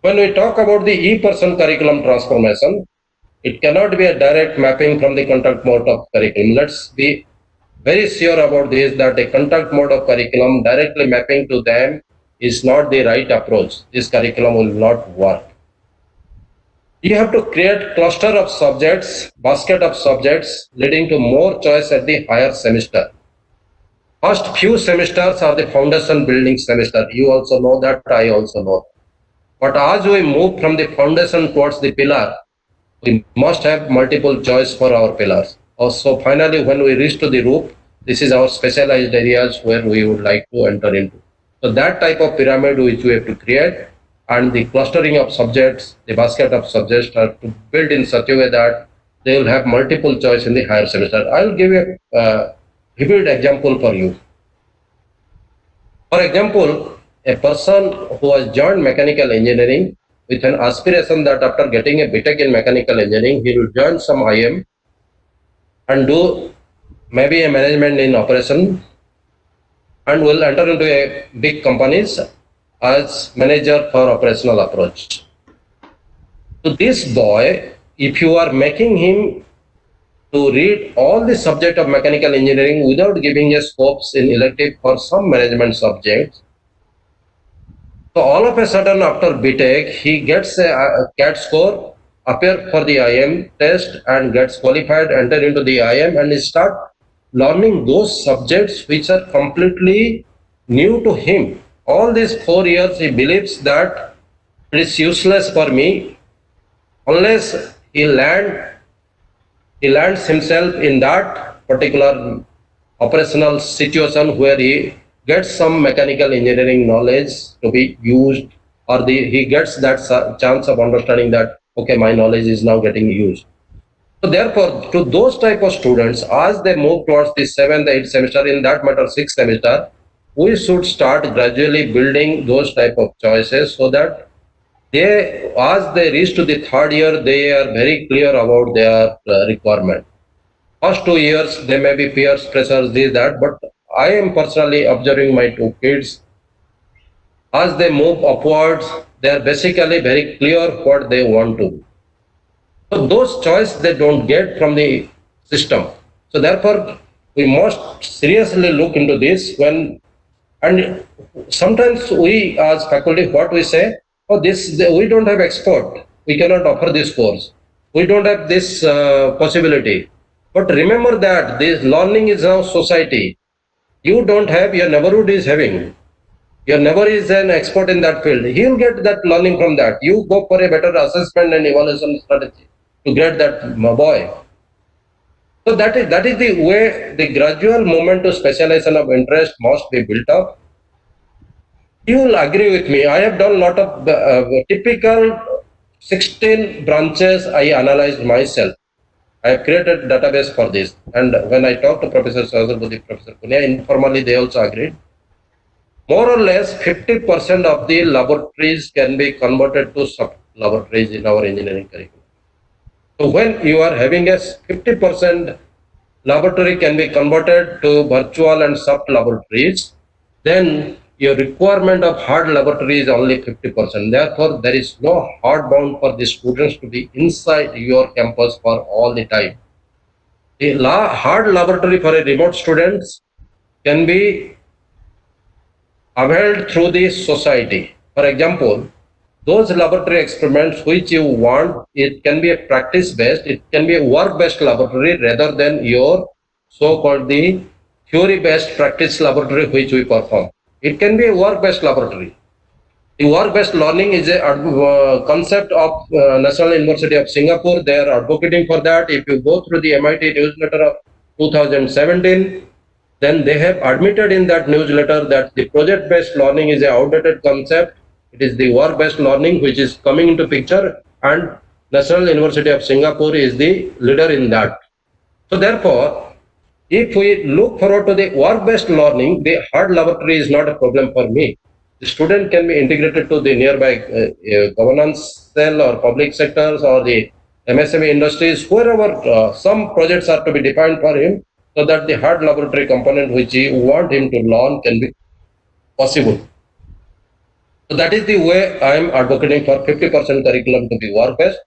When we talk about the e-person curriculum transformation, it cannot be a direct mapping from the contact mode of curriculum. Let's be very sure about this, that a contact mode of curriculum directly mapping to them is not the right approach. This curriculum will not work. You have to create cluster of subjects, basket of subjects, leading to more choice at the higher semester. First few semesters are the foundation building semester. You also know that, I also know. But as we move from the foundation towards the pillar, we must have multiple choice for our pillars. Also, finally, when we reach to the roof, this is our specialized areas where we would like to enter into. So that type of pyramid which we have to create, and the clustering of subjects, the basket of subjects are to build in such a way that they will have multiple choice in the higher semester. I will give you a vivid example for you. For example, a person who has joined mechanical engineering with an aspiration that after getting a BTech in mechanical engineering, he will join some IM and do maybe a management in operation and will enter into a big companies as manager for operational approach. So this boy, if you are making him to read all the subject of mechanical engineering without giving a scopes in elective for some management subjects, so all of a sudden after BTech, he gets a CAT score, appear for the IM test and gets qualified, enter into the IM and start learning those subjects which are completely new to him. All these 4 years he believes that it is useless for me unless he learned he lands himself in that particular operational situation where he gets some mechanical engineering knowledge to be used, or he gets that chance of understanding that, okay, my knowledge is now getting used. So therefore, to those type of students, as they move towards the 7th, 8th semester, in that matter 6th semester, we should start gradually building those type of choices so that they, as they reach to the third year, they are very clear about their requirement. First 2 years, there may be peers, pressures, this, that, but I am personally observing my two kids. As they move upwards, they are basically very clear what they want to do. So those choices they don't get from the system. So therefore, we must seriously look into this when, and sometimes we as faculty, what we say, oh, this, we don't have expert, we cannot offer this course, we don't have this possibility. But remember that this learning is now society. You don't have, your neighborhood is having. Your neighbor is an expert in that field. He will get that learning from that. You go for a better assessment and evaluation strategy to get that boy. So that is the way the gradual movement to specialization of interest must be built up. You will agree with me. I have done a lot of typical 16 branches I analyzed myself. I have created database for this. And when I talked to Professor Sahasrabudhi, Professor Punia, informally they also agreed. More or less 50% of the laboratories can be converted to sub-laboratories in our engineering curriculum. So when you are having a 50% laboratory can be converted to virtual and sub-laboratories, then your requirement of hard laboratory is only 50%. Therefore, there is no hard bound for the students to be inside your campus for all the time. The hard laboratory for a remote students can be availed through the society. For example, those laboratory experiments which you want, it can be a practice based, it can be a work based laboratory rather than your so-called the theory based practice laboratory which we perform. It can be a work based laboratory. The work based learning is a concept of National University of Singapore. They are advocating for that. If you go through the MIT newsletter of 2017, then they have admitted in that newsletter that the project based learning is an outdated concept. It is the work based learning which is coming into picture, and National University of Singapore is the leader in that. So therefore, if we look forward to the work based learning, the hard laboratory is not a problem for me. The student can be integrated to the nearby governance cell or public sectors or the MSME industries, wherever some projects are to be defined for him, so that the hard laboratory component which you want him to learn can be possible. So that is the way I am advocating for 50% curriculum to be work-based.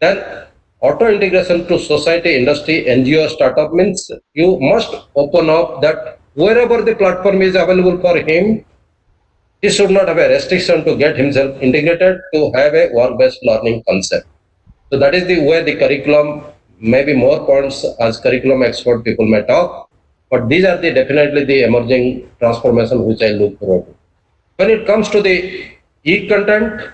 Then auto integration to society, industry, NGO, startup means you must open up that wherever the platform is available for him, he should not have a restriction to get himself integrated to have a work-based learning concept. So that is the way the curriculum, maybe more points as curriculum expert people may talk, but these are the definitely the emerging transformation which I look forward to. When it comes to the e-content,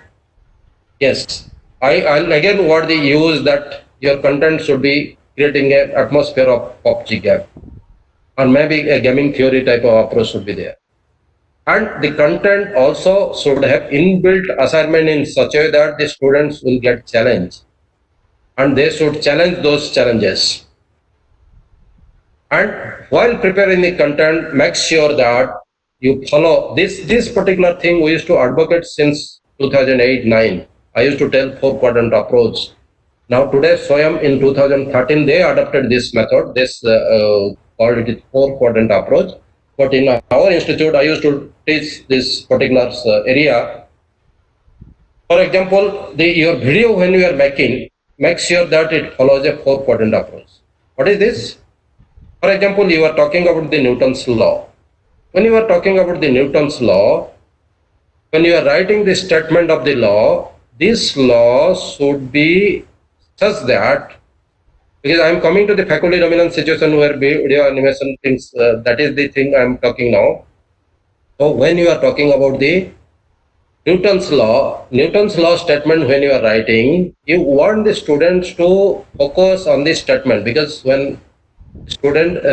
yes, I'll again what the use that your content should be creating an atmosphere of PUBG game, or maybe a gaming theory type of approach should be there. And the content also should have inbuilt assignment in such a way that the students will get challenged and they should challenge those challenges. And while preparing the content, make sure that you follow this particular thing we used to advocate since 2008-9. I used to tell four quadrant approach. Now today SWAYAM in 2013 they adopted this method. This called it four quadrant approach. But in our institute, I used to teach this particular area. For example, your video when you are making, make sure that it follows a four quadrant approach. What is this? For example, you are talking about the Newton's law. When you are talking about the Newton's law, when you are writing the statement of the law, this law should be such that, because I am coming to the faculty dominant situation where video animation things, that is the thing I am talking now. So when you are talking about the Newton's law statement when you are writing, you want the students to focus on the statement because when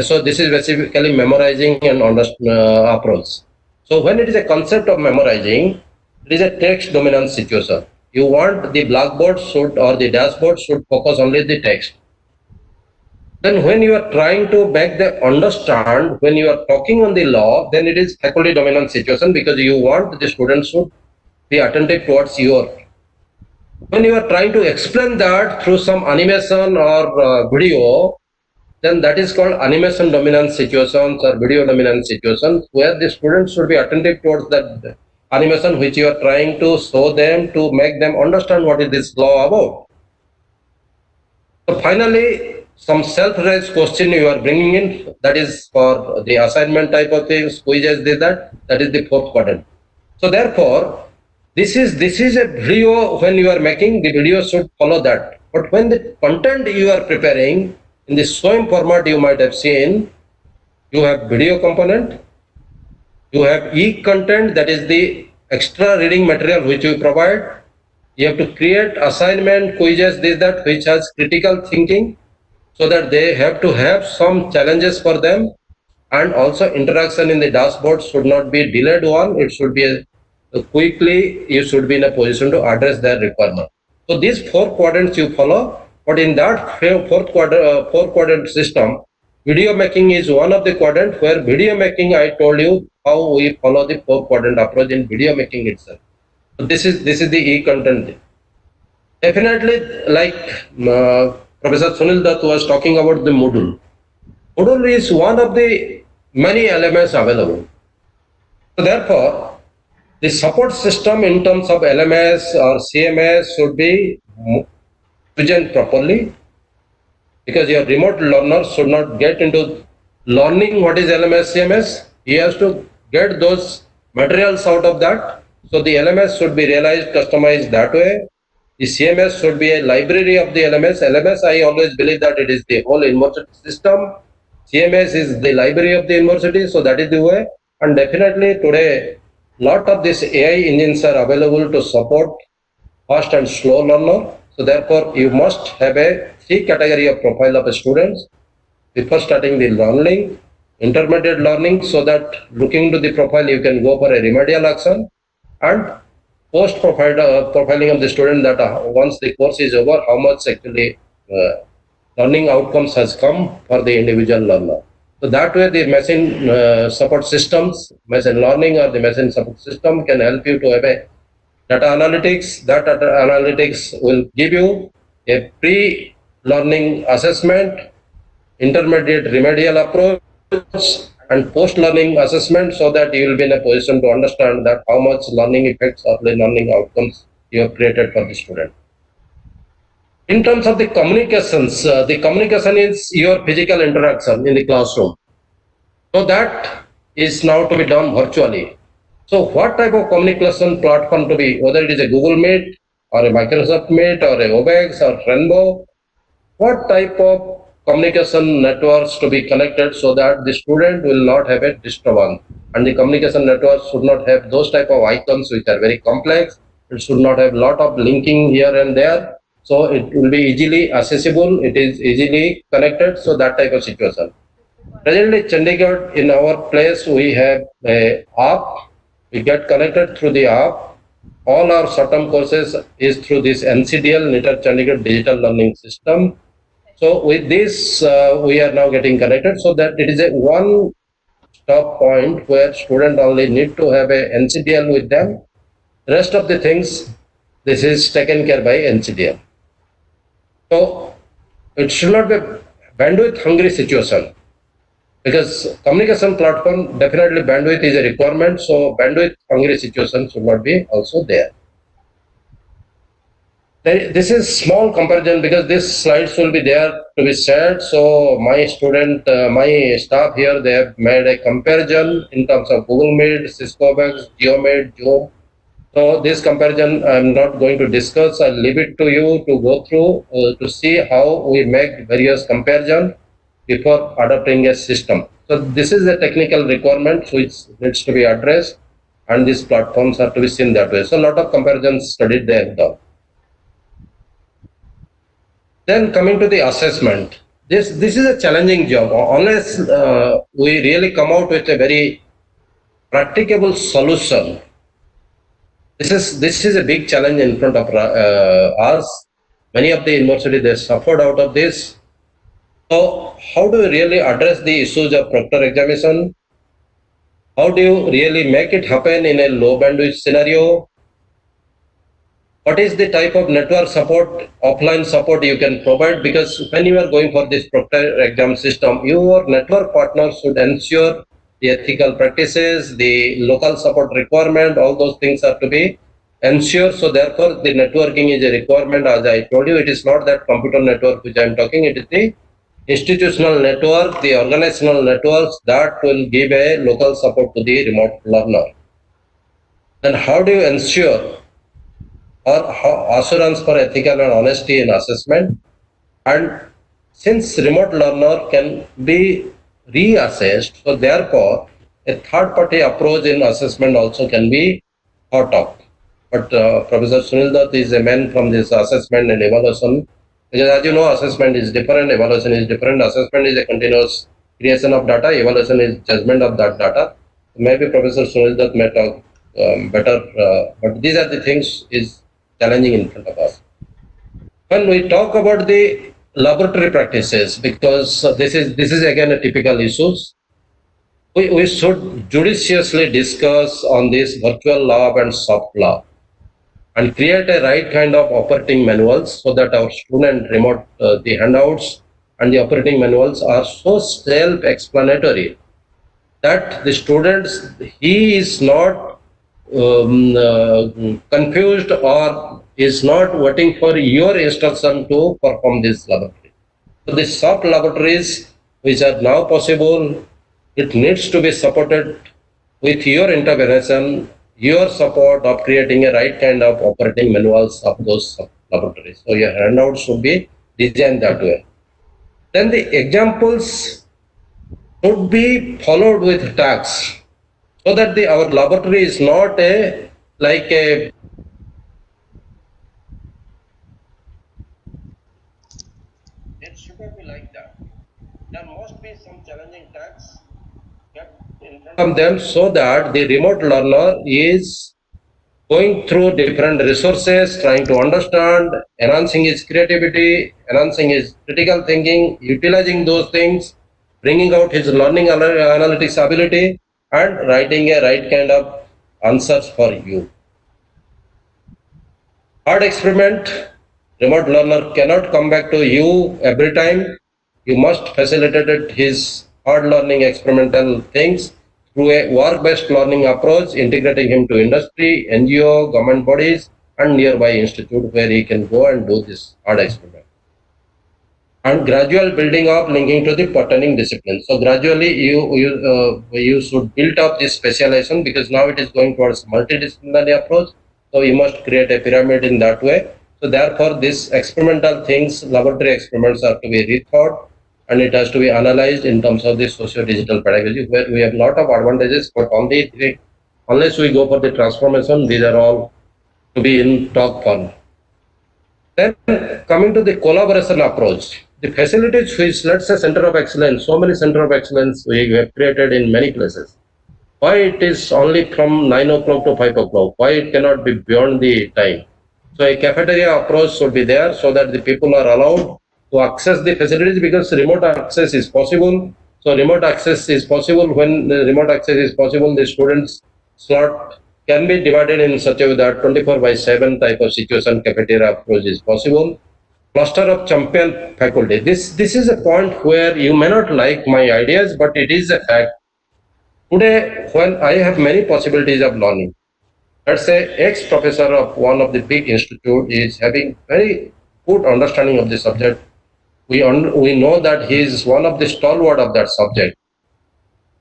so this is basically memorizing and approach. So when it is a concept of memorizing, it is a text dominant situation. You want the blackboard should or the dashboard should focus only the text. Then when you are trying to make them understand, when you are talking on the law, then it is faculty dominant situation because you want the students to be attentive towards your. When you are trying to explain that through some animation or video, then that is called animation dominant situations or video dominant situations where the students should be attentive towards that animation which you are trying to show them to make them understand what is this law about. So finally, some self-raised question you are bringing in, that is for the assignment type of things, quizzes, that is the fourth quadrant. So therefore, this is a video. When you are making the video should follow that. But when the content you are preparing in the SOIM format, you might have seen you have video component, you have e-content, that is the extra reading material which you provide. You have to create assignment, quizzes, that which has critical thinking, so that they have to have some challenges for them, and also interaction in the dashboard should not be delayed one. It should be quickly. You should be in a position to address their requirement. So these four quadrants you follow, but in that four quadrant system, video making is one of the quadrant where video making, I told you how we follow the four quadrant approach in video making itself. So this is the e-content. Definitely, like Professor Sunil Dutt was talking about the Moodle. Moodle is one of the many elements available. So therefore, the support system in terms of LMS or CMS should be chosen properly, because your remote learner should not get into learning what is LMS, CMS. He has to get those materials out of that. So the LMS should be realized, customized that way. The CMS should be a library of the LMS. LMS, I always believe that it is the whole university system. CMS is the library of the university, so that is the way. And definitely today, lot of these AI engines are available to support fast and slow learner. So therefore, you must have a three category of profile of students. Before starting the learning, intermediate learning, so that looking to the profile, you can go for a remedial action, and post profiling of the student, that once the course is over, how much actually learning outcomes has come for the individual learner. So that way the machine support systems, machine learning or the machine support system can help you to have a data analytics. That data analytics will give you a pre-learning assessment, intermediate remedial approach, and post-learning assessment, so that you will be in a position to understand that how much learning effects or the learning outcomes you have created for the student. In terms of the communications, the communication is your physical interaction in the classroom. So that is now to be done virtually. So what type of communication platform to be, whether it is a Google Meet or a Microsoft Meet or a Webex or Rainbow, what type of communication networks to be connected, so that the student will not have a disturbance, and the communication network should not have those type of icons which are very complex. It should not have lot of linking here and there, so it will be easily accessible, it is easily connected. So that type of situation. Presently, Chandigarh, in our place, we have a app. We get connected through the app. All our short-term courses is through this NCDL, NITER Chandigarh Digital Learning System. So with this, we are now getting connected, so that it is a one-stop point where student only need to have a NCDL with them. Rest of the things, this is taken care by NCDL. So it should not be bandwidth hungry situation, because communication platform, definitely bandwidth is a requirement. So bandwidth hungry situation should not be also there. This is small comparison, because these slides will be there to be shared. So my student, my staff here, they have made a comparison in terms of Google Meet, Cisco Webex, GeoMeet, Zoom. So this comparison I'm not going to discuss. I'll leave it to you to go through to see how we make various comparison before adopting a system. So this is a technical requirement which needs to be addressed. and these platforms are to be seen that way. So a lot of comparisons studied they have done. Then coming to the assessment, this is a challenging job unless we really come out with a very practicable solution. This is a big challenge in front of us. Many of the universities they suffered out of this. So how do you really address the issues of proctor examination? How do you really make it happen in a low bandwidth scenario? What is the type of network support, offline support you can provide? Because when you are going for this proctor exam system, your network partners should ensure the ethical practices, the local support requirement, all those things are to be ensured. So therefore, the networking is a requirement. As I told you, it is not that computer network which I am talking. It is the institutional network, the organizational networks that will give a local support to the remote learner. Then how do you ensure or assurance for ethical and honesty in assessment? And since remote learner can be reassessed, so therefore a third party approach in assessment also can be thought of. But Professor Sunil Dutt is a man from this assessment and evaluation, because as you know, assessment is different, evaluation is different. Assessment is a continuous creation of data, evaluation is judgment of that data. Maybe Professor Sunil Dutt may talk better, but these are the things is challenging in front of us. When we talk about the laboratory practices, because this is again a typical issues, we should judiciously discuss on this virtual lab and soft lab and create a right kind of operating manuals so that our student remote the handouts and the operating manuals are so self-explanatory that the students he is not confused or is not waiting for your instruction to perform this laboratory. So the soft laboratories which are now possible, it needs to be supported with your intervention, your support of creating a right kind of operating manuals of those laboratories. So your handout should be designed that way. Then the examples should be followed with tags so that our laboratory is not a like a it should not be like that. There must be some challenging tags kept in front of them so that the remote learner is going through different resources, trying to understand, enhancing his creativity, enhancing his critical thinking, utilizing those things, bringing out his learning analytics ability, and writing a right kind of answers for you. Hard experiment, remote learner cannot come back to you every time. You must facilitate his hard learning experimental things through a work-based learning approach, integrating him to industry, NGO, government bodies, and nearby institute where he can go and do this hard experiment. And gradual building up linking to the pertaining discipline. So gradually you should build up this specialization because now it is going towards multidisciplinary approach. So you must create a pyramid in that way. So therefore, these experimental things, laboratory experiments, are to be rethought, and it has to be analyzed in terms of the socio-digital pedagogy, where we have a lot of advantages, but only unless we go for the transformation, these are all to be in talk for. Then coming to the collaboration approach, the facilities which, let's say, center of excellence, so many center of excellence we have created in many places. Why it is only from 9 o'clock to 5 o'clock? Why it cannot be beyond the time? So a cafeteria approach should be there so that the people are allowed to access the facilities because remote access is possible. So remote access is possible. When the remote access is possible, the students slot can be divided in such a way that 24/7 type of situation cafeteria approach is possible. Cluster of champion faculty. This is a point where you may not like my ideas, but it is a fact. Today, when I have many possibilities of learning, let's say ex-professor of one of the big institute is having very good understanding of the subject. We know that he is one of the stalwart of that subject.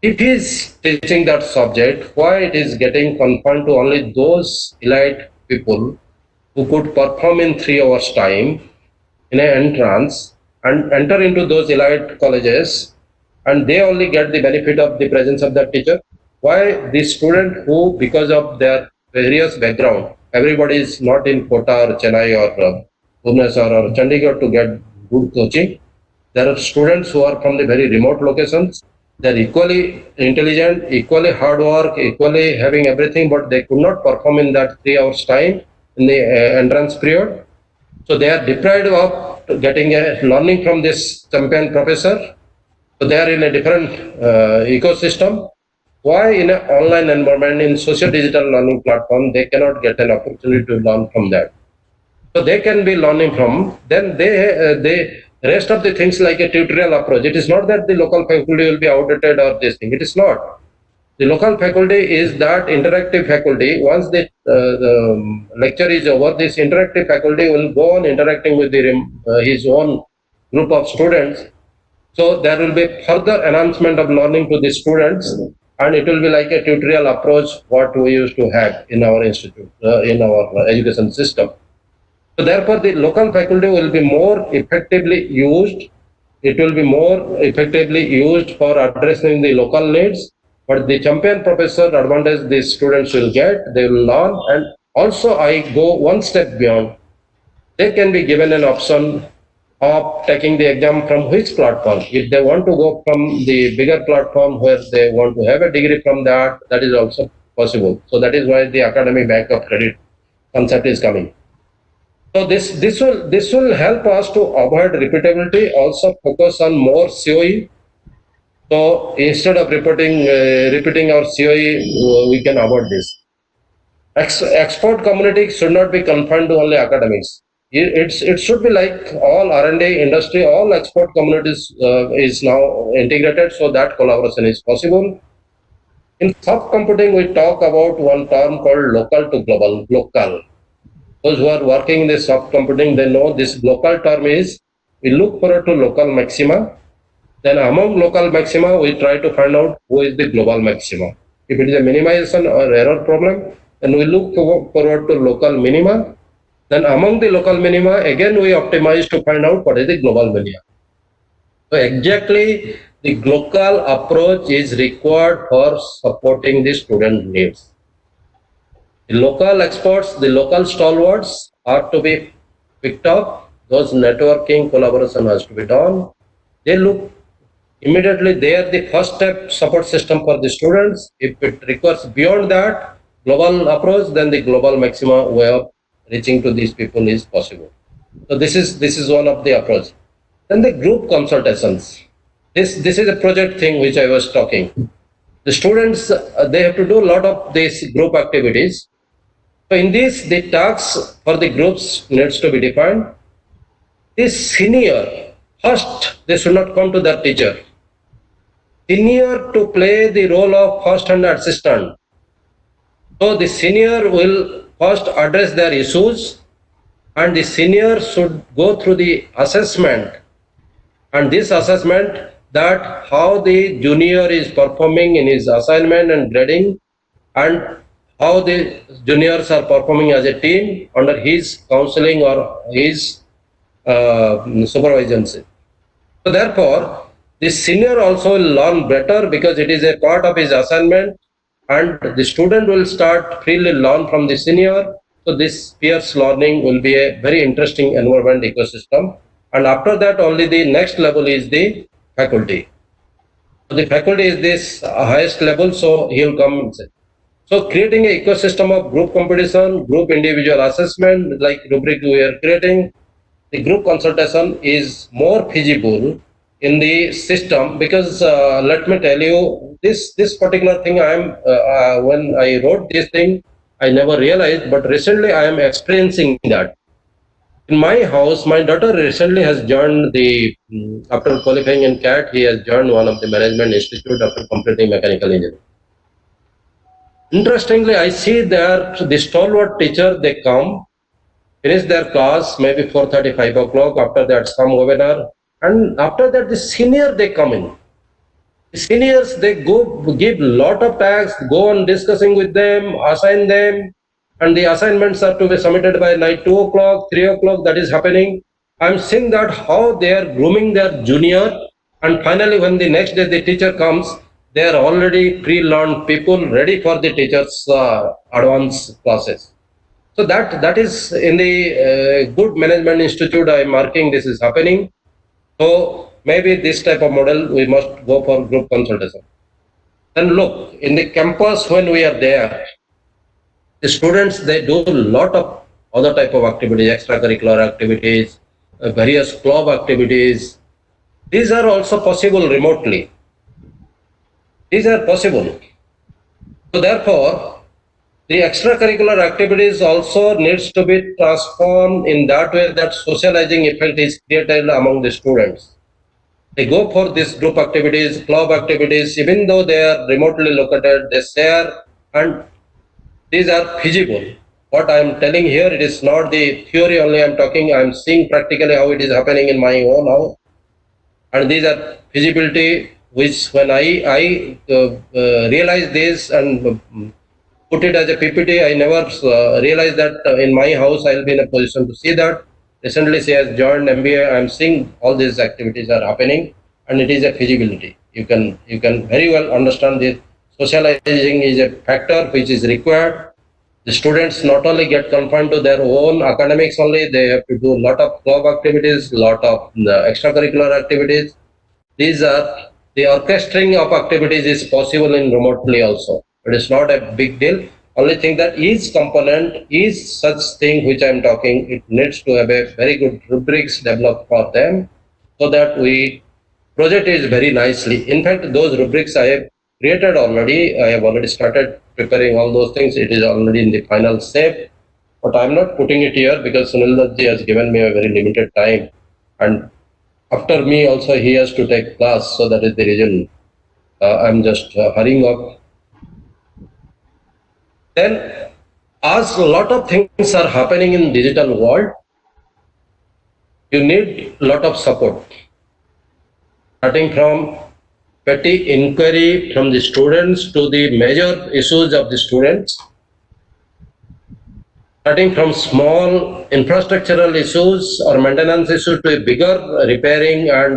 If he is teaching that subject, why it is getting confined to only those elite people who could perform in 3 hours time in an entrance and enter into those elite colleges, and they only get the benefit of the presence of that teacher? why the student who, because of their various background, everybody is not in Kota or Chennai or Bhubaneswar or Chandigarh to get good coaching. There are students who are from the very remote locations. They're equally intelligent, equally hard work, equally having everything, but they could not perform in that 3 hours time in the entrance period. So they are deprived of getting a learning from this champion professor. So they are in a different ecosystem. Why in an online environment, in social digital learning platform, they cannot get an opportunity to learn from that? So they can be learning from. Then they rest of the things like a tutorial approach. It is not that the local faculty will be outdated or this thing. It is not. The local faculty is that interactive faculty. Once the lecture is over, this interactive faculty will go on interacting with his own group of students. So there will be further enhancement of learning to the students, and it will be like a tutorial approach what we used to have in our institute, in our education system. So therefore, the local faculty will be more effectively used. It will be more effectively used for addressing the local needs. But the champion professor advantage the students will get, they will learn, and also I go one step beyond. They can be given an option of taking the exam from which platform. If they want to go from the bigger platform where they want to have a degree from that, that is also possible. So that is why the academic bank of credit concept is coming. So this will help us to avoid repeatability. Also focus on more COE. So instead of repeating our COE, we can avoid this. Export community should not be confined to only academics. It should be like all R&D industry, all export communities is now integrated, so that collaboration is possible. In soft computing, we talk about one term called local to global. Local. Those who are working in the soft computing, they know this local term is, we look forward to local maxima. Then among local maxima, we try to find out who is the global maxima. If it is a minimization or error problem, then we look forward to local minima. Then among the local minima, again we optimize to find out what is the global minima. So exactly the local approach is required for supporting the student needs. The local experts, the local stalwarts are to be picked up. Those networking collaboration has to be done. They look immediately, they are the first step support system for the students. If it requires beyond that global approach, then the global maxima way of reaching to these people is possible. So this is one of the approach. Then the group consultations. This is a project thing which I was talking. The students they have to do a lot of these group activities. So in this, the tasks for the groups needs to be defined. The senior first, they should not come to their teacher. Senior to play the role of first hand assistant. So the senior will first address their issues, and the senior should go through the assessment, and this assessment that how the junior is performing in his assignment and grading, and how the juniors are performing as a team under his counseling or his supervision. So therefore, the senior also will learn better because it is a part of his assignment, and the student will start freely learn from the senior. So this peers learning will be a very interesting environment ecosystem. And after that, only the next level is the faculty. So the faculty is this highest level, so he will come inside. So creating an ecosystem of group competition, group individual assessment, like rubric we are creating, the group consultation is more feasible in the system because let me tell you this particular thing I am when I wrote this thing I never realized, but recently I am experiencing that. In my house, my daughter recently has joined the after qualifying in CAT, he has joined one of the management institute after completing mechanical engineering. Interestingly, I see that the stalwart teacher, they come, finish their class, maybe 4:30, 5 o'clock. After that, some webinar. And after that, the senior, they come in. The seniors, they go give lot of tasks, go on discussing with them, assign them. And the assignments are to be submitted by night 2 o'clock, 3 o'clock, that is happening. I'm seeing that how they are grooming their junior. And finally, when the next day the teacher comes, they are already pre-learned people ready for the teachers' advanced classes. So that is in the good management institute. I am marking this is happening. So maybe this type of model we must go for group consultation. Then look in the campus when we are there, the students they do a lot of other type of activities, extracurricular activities, various club activities. These are also possible remotely. These are possible. So therefore, the extracurricular activities also needs to be transformed in that way that socializing effect is created among the students. They go for these group activities, club activities, even though they are remotely located, they share and these are feasible. What I am telling here, it is not the theory only I am talking, I am seeing practically how it is happening in my own house. And these are feasibility which when I realize this and put it as a PPT, I never realized that in my house I will be in a position to see that. Recently she has joined MBA, I am seeing all these activities are happening and it is a feasibility. You can very well understand this. Socializing is a factor which is required. The students not only get confined to their own academics only, they have to do a lot of club activities, lot of extracurricular activities. These are the orchestrating of activities is possible in remotely also. It is not a big deal. Only thing that each component, each such thing which I am talking, it needs to have a very good rubrics developed for them so that we project is very nicely. In fact, those rubrics I have created already. I have already started preparing all those things. It is already in the final shape, but I'm not putting it here because Sunil Dutt has given me a very limited time, and after me also he has to take class, so that is the reason I'm just hurrying up. Then, as a lot of things are happening in digital world, you need a lot of support, starting from petty inquiry from the students to the major issues of the students, starting from small infrastructural issues or maintenance issues to bigger repairing and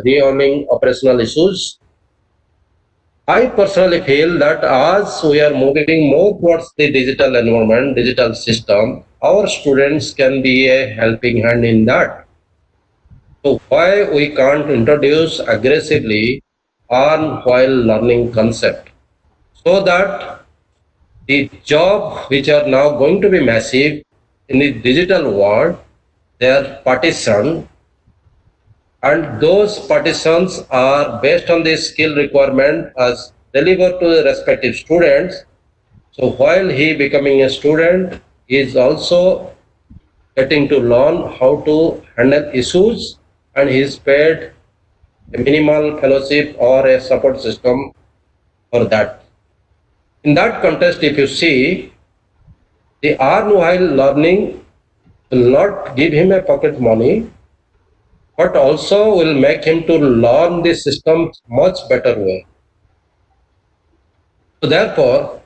rearming operational issues. I personally feel that as we are moving more towards the digital environment, digital system, our students can be a helping hand in that. So why we can't introduce aggressively on while learning concept so that the job which are now going to be massive in the digital world, they are partitioned and those partitions are based on the skill requirement as delivered to the respective students. So while he becoming a student, he is also getting to learn how to handle issues and he is paid a minimal fellowship or a support system for that. In that context, if you see, the earn while learning will not give him a pocket money, but also will make him to learn the system much better way. So therefore,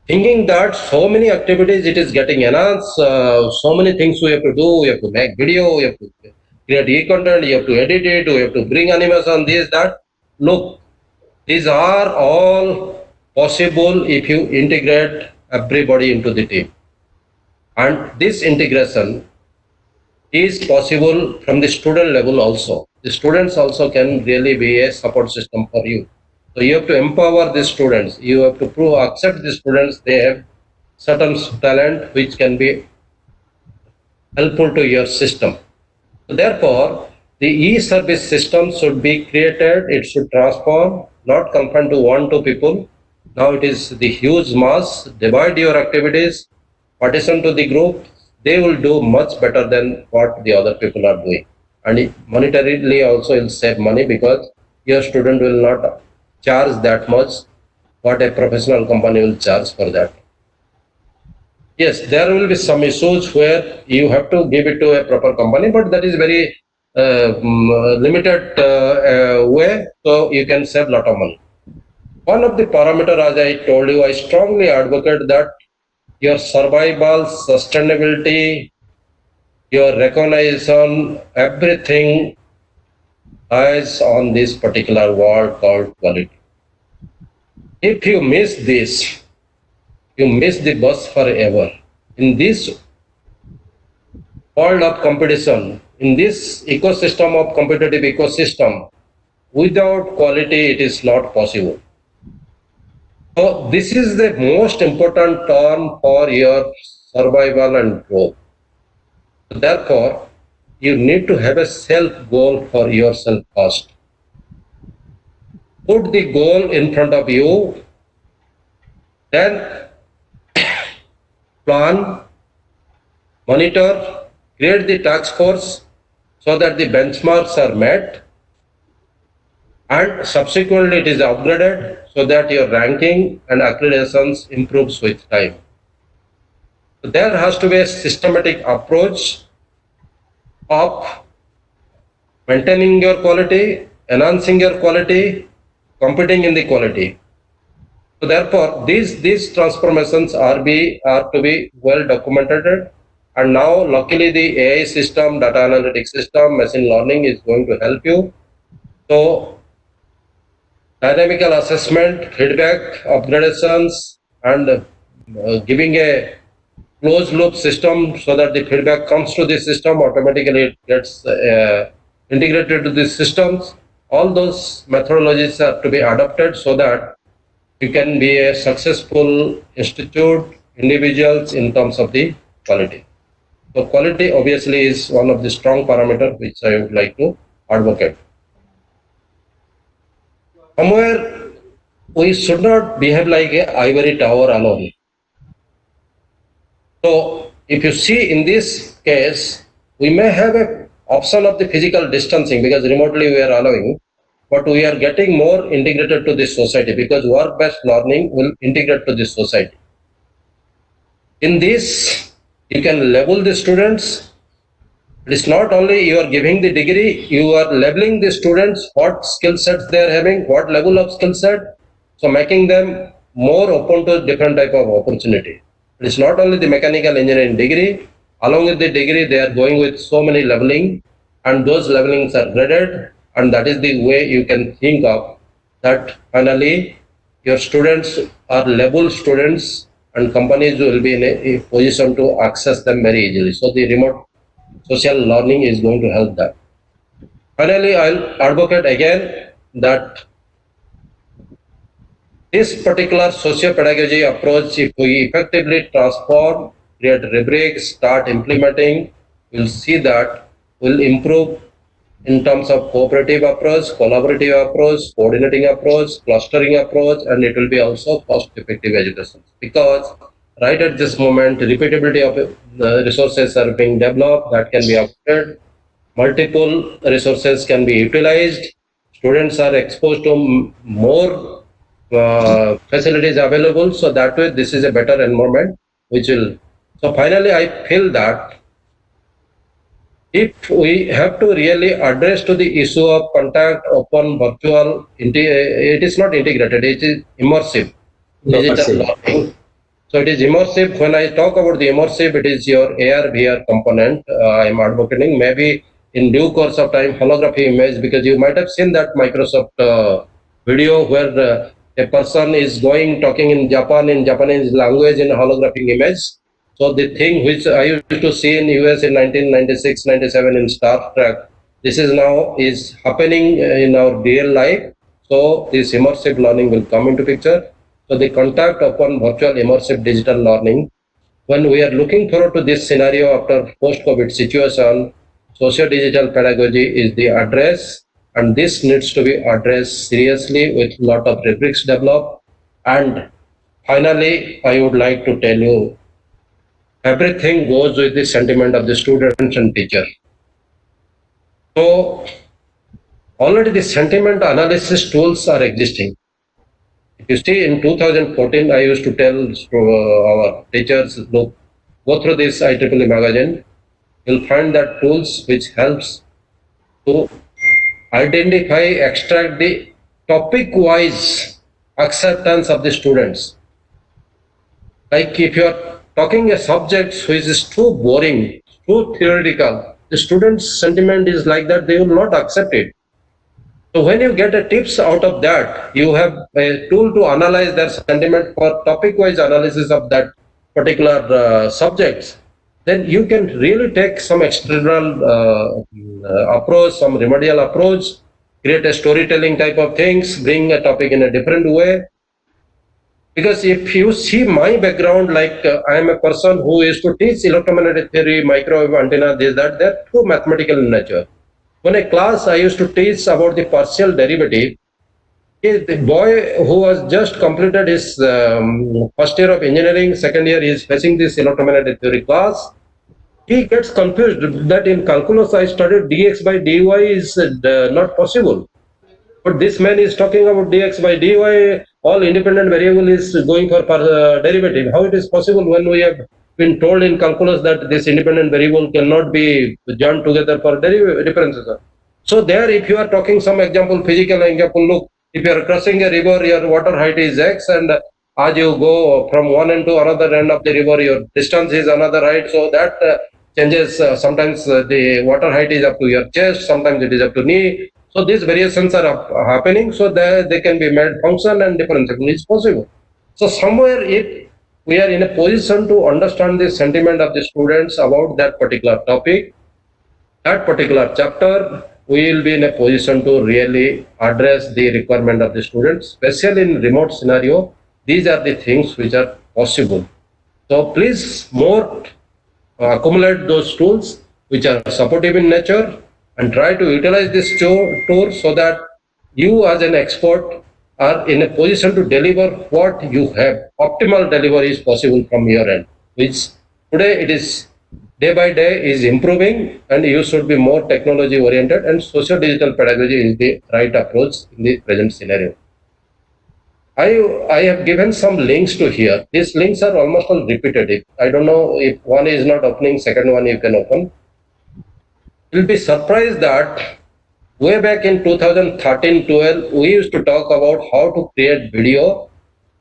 thinking that so many activities it is getting enhanced, so many things we have to do, we have to make video, we have to create e-content, you have to edit it, we have to bring animation, this, that. Look, these are all possible if you integrate everybody into the team. And this integration is possible from the student level also. The students also can really be a support system for you. So you have to empower the students. You have to prove, accept the students. They have certain talent which can be helpful to your system. So therefore, the e-service system should be created. It should transform, not confined to one, two people. Now it is the huge mass. Divide your activities, partition to the group. They will do much better than what the other people are doing. And monetarily also it will save money because your student will not charge that much what a professional company will charge for that. Yes, there will be some issues where you have to give it to a proper company, but that is very limited way, so you can save a lot of money. One of the parameter, as I told you, I strongly advocate that your survival, sustainability, your recognition, everything lies on this particular word called quality. If you miss this, you miss the bus forever. In this world of competition, in this ecosystem of competitive ecosystem, without quality, it is not possible. So this is the most important term for your survival and growth. Therefore, you need to have a self goal for yourself first. Put the goal in front of you, then plan, monitor, create the task force so that the benchmarks are met, and subsequently it is upgraded so that your ranking and accreditations improves with time. So there has to be a systematic approach of maintaining your quality, enhancing your quality, competing in the quality. So therefore, these transformations are to be well documented. And now, luckily, the AI system, data analytics system, machine learning is going to help you. So dynamical assessment, feedback, upgradations, and giving a closed loop system so that the feedback comes to the system automatically, it gets integrated to the systems. All those methodologies are to be adopted so that you can be a successful institute, individuals in terms of the quality. So quality obviously is one of the strong parameters which I would like to advocate. Somewhere we should not behave like a ivory tower alone. So if you see in this case, we may have a option of the physical distancing because remotely we are allowing, but we are getting more integrated to this society because work-based learning will integrate to this society. In this, you can label the students. It is not only you are giving the degree, you are labeling the students what skill sets they are having, what level of skill set, so making them more open to different type of opportunity. It is not only the mechanical engineering degree, along with the degree they are going with so many leveling, and those levelings are graded, and that is the way you can think of that finally your students are labeled students and companies will be in a position to access them very easily. So the remote social learning is going to help that. Finally, I'll advocate again that this particular socio-pedagogy approach, if we effectively transform, create rubrics, start implementing, we'll see that will improve in terms of cooperative approach, collaborative approach, coordinating approach, clustering approach, and it will be also cost-effective education. Because right at this moment, repeatability of resources are being developed that can be upgraded, multiple resources can be utilized, students are exposed to more facilities available, so that way this is a better environment which will. So finally, I feel that if we have to really address to the issue of contact open virtual, it is not integrated, it is immersive digital Immersive. learning. So it is immersive. When I talk about the immersive, it is your AR VR component I am advocating. Maybe in due course of time, holography image, because you might have seen that Microsoft video where a person is going talking in Japan in Japanese language in holographic image. So the thing which I used to see in US in 1996, 97 in Star Trek, this is now is happening in our real life. So this immersive learning will come into picture. So the contact upon virtual immersive digital learning, when we are looking forward to this scenario after post-COVID situation, socio-digital pedagogy is the address, and this needs to be addressed seriously with lot of rubrics developed. And finally, I would like to tell you, everything goes with the sentiment of the students and teacher. So already the sentiment analysis tools are existing. If you see in 2014, I used to tell our teachers, look, go through this IEEE magazine. You'll find that tools which helps to identify, extract the topic-wise acceptance of the students. Like if you're talking a subject which is too boring, too theoretical, the students' sentiment is like that, they will not accept it. So when you get a tips out of that, you have a tool to analyze their sentiment for topic-wise analysis of that particular subjects. Then you can really take some external approach, some remedial approach, create a storytelling type of things, bring a topic in a different way. Because if you see my background, like I am a person who used to teach electromagnetic theory, microwave antenna, this, that, they're too mathematical in nature. When a class I used to teach about the partial derivative, the boy who was just completed his first year of engineering, second year he is facing this electromagnetic theory class. He gets confused that in calculus I studied dx by dy is not possible. But this man is talking about dx by dy, all independent variable is going for derivative. How it is possible when we have been told in calculus that this independent variable cannot be joined together for differences? So there, if you are talking some example, physical example, look, if you are crossing a river, your water height is x, and as you go from one end to another end of the river, your distance is another height. So that changes. Sometimes the water height is up to your chest, sometimes it is up to knee. So these variations are happening. So they can be made function and differentiable is possible. So somewhere, if we are in a position to understand the sentiment of the students about that particular topic, that particular chapter, we will be in a position to really address the requirement of the students, especially in remote scenario. These are the things which are possible. So please more accumulate those tools which are supportive in nature and try to utilize this tool so that you as an expert are in a position to deliver what you have. Optimal delivery is possible from your end, which today it is day by day is improving, and you should be more technology oriented, and social digital pedagogy is the right approach in the present scenario. I have given some links to here. These links are almost all repetitive. I don't know if one is not opening, second one you can open. You'll be surprised that way back in 2013-12, we used to talk about how to create video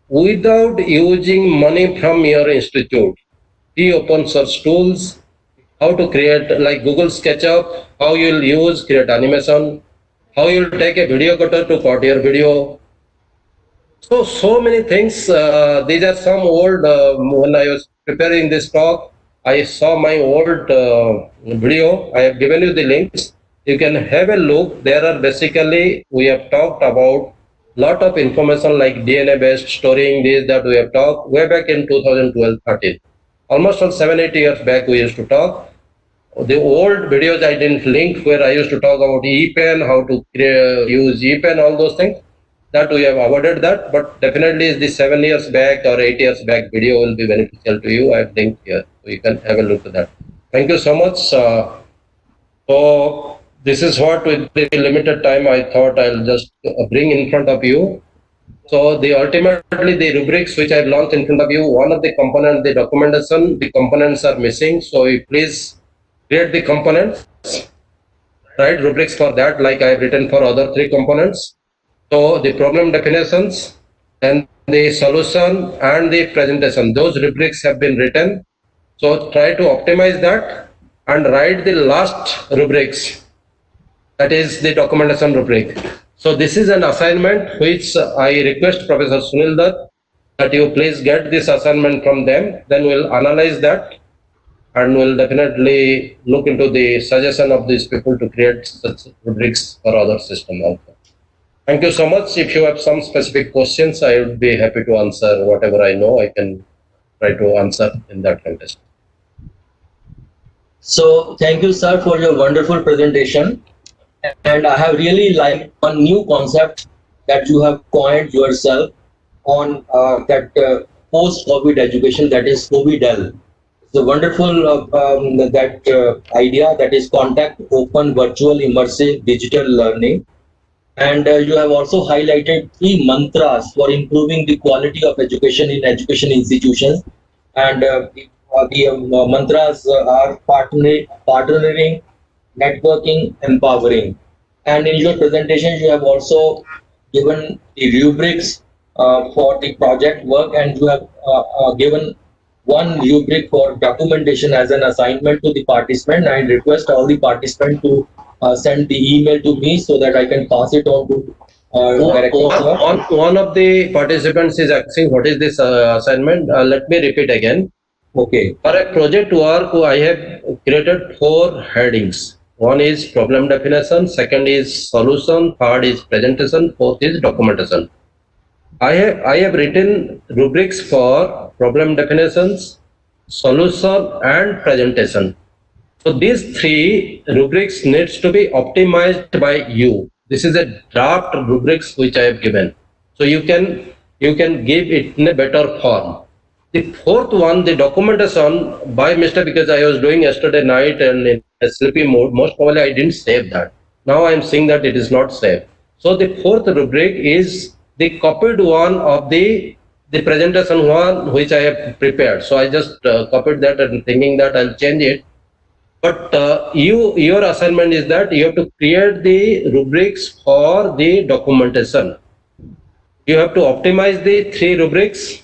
without using money from your institute. The open source tools, how to create like Google SketchUp, how you'll use, create animation, how you'll take a video cutter to cut your video. So many things. These are some old, when I was preparing this talk, I saw my old video. I have given you the links. You can have a look. There are basically, we have talked about lot of information like DNA based storing, this, that we have talked way back in 2012-13. Almost on 7-8 years back we used to talk. The old videos I didn't link where I used to talk about EPEN, how to use EPEN, all those things. That we have avoided that, but definitely the 7 years back or 8 years back video will be beneficial to you. I have linked here, so you can have a look at that. Thank you so much. So this is what with the limited time I thought I'll just bring in front of you. So the ultimately the rubrics which I launched in front of you, one of the components, the documentation, the components are missing. So you please create the components, write rubrics for that, like I have written for other 3 components. So the problem definitions and the solution and the presentation, those rubrics have been written. So try to optimize that and write the last rubrics, that is the documentation rubric. So this is an assignment which I request Professor Sunil Dutt that you please get this assignment from them. Then we'll analyze that and we'll definitely look into the suggestion of these people to create such rubrics for other system also. Thank you so much. If you have some specific questions, I would be happy to answer whatever I know. I can try to answer in that context. So thank you, sir, for your wonderful presentation. And I have really liked one new concept that you have coined yourself on that post-COVID education, that is COVIDEL. It's a wonderful idea, that is contact open virtual immersive digital learning. And you have also highlighted 3 mantras for improving the quality of education in education institutions. And the mantras are partnering, networking, empowering. And in your presentation, you have also given the rubrics for the project work, and you have given one rubric for documentation as an assignment to the participant. I request all the participants to send the email to me so that I can pass it on to director sir. One of the participants is asking what is this assignment. Let me repeat again. Okay. For a project work, I have created 4 headings. One is problem definition, second is solution, third is presentation, fourth is documentation. I have written rubrics for problem definitions, solution, and presentation. So these 3 rubrics needs to be optimized by you. This is a draft rubrics which I have given. So you can give it in a better form. The 4th one, the documentation by mistake, because I was doing yesterday night and in a sleepy mode, most probably I didn't save that. Now I am seeing that it is not saved. So the 4th rubric is the copied one of the presentation one which I have prepared. So I just copied that and thinking that I'll change it. But your assignment is that you have to create the rubrics for the documentation. You have to optimize the 3 rubrics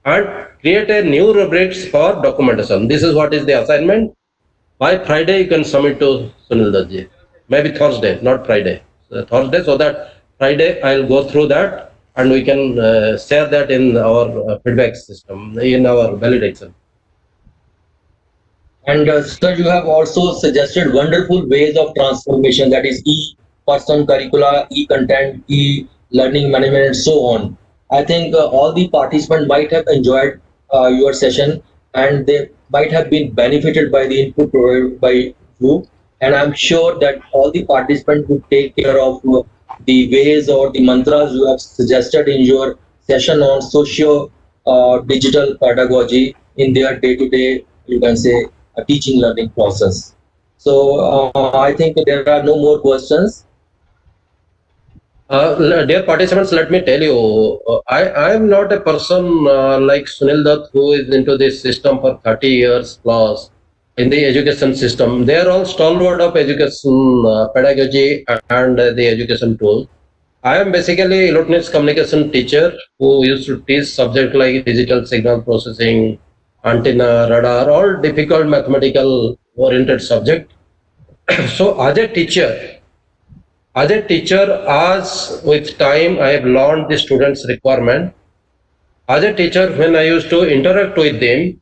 and create a new rubrics for documentation. This is what is the assignment. By Friday, you can submit to Sunil Daji. Maybe Thursday, not Friday. Thursday, so that Friday I'll go through that and we can share that in our feedback system, in our validation. And sir, you have also suggested wonderful ways of transformation, that is e-person curricula, e-content, e-learning management, and so on. I think all the participants might have enjoyed your session and they might have been benefited by the input provided by you. And I'm sure that all the participants would take care of the ways or the mantras you have suggested in your session on socio digital pedagogy in their day-to-day, you can say, a teaching learning process. So I think there are no more questions. Dear participants, let me tell you, I am not a person like Sunil Dutt who is into this system for 30 years plus in the education system. They are all stalwart of education pedagogy and the education tool. I am basically electronics communication teacher who used to teach subjects like digital signal processing, antenna, radar, all difficult mathematical oriented subject. So as a teacher, as with time I have learned the students' requirement. As a teacher, when I used to interact with them,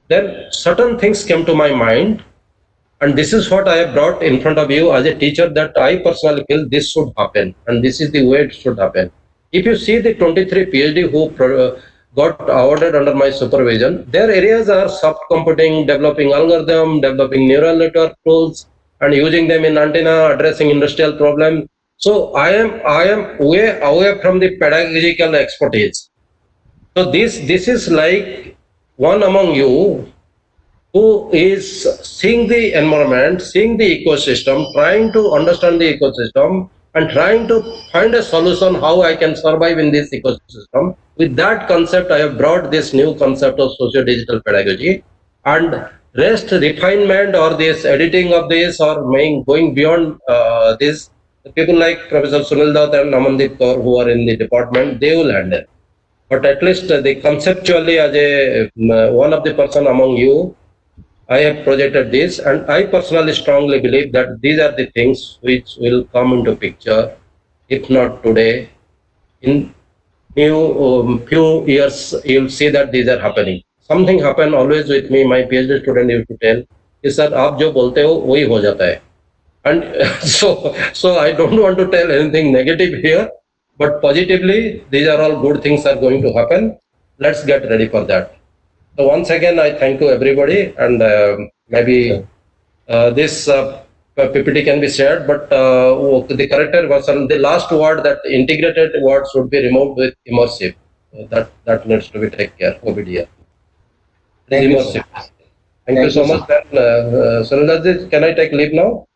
then certain things came to my mind, and this is what I have brought in front of you as a teacher, that I personally feel this should happen, and this is the way it should happen. If you see the 23 PhD who got awarded under my supervision, their areas are soft computing, developing algorithm, developing neural network tools, and using them in antenna, addressing industrial problem. So I am way away from the pedagogical expertise. So this is like one among you who is seeing the environment, seeing the ecosystem, trying to understand the ecosystem, and trying to find a solution how I can survive in this ecosystem. With that concept, I have brought this new concept of socio-digital pedagogy, and rest refinement or this editing of this or going beyond this, people like Professor Sunil Dutt and Amandeep Kaur who are in the department, they will handle. But at least the conceptually as a one of the person among you, I have projected this, and I personally strongly believe that these are the things which will come into picture, if not today, in few years. You'll see that these are happening. Something happen always with me. My PhD student used to tell, कि sir आप जो बोलते हो वही हो जाता है. And so I don't want to tell anything negative here, but positively, these are all good things are going to happen. Let's get ready for that. So once again, I thank you everybody, and maybe this PPT can be shared, but the corrected version, the last word, that integrated word should be removed with immersive. That needs to be taken care of over here. Thank you, Immersive. sir. Thank you so much. Then, Sunil, can I take leave now?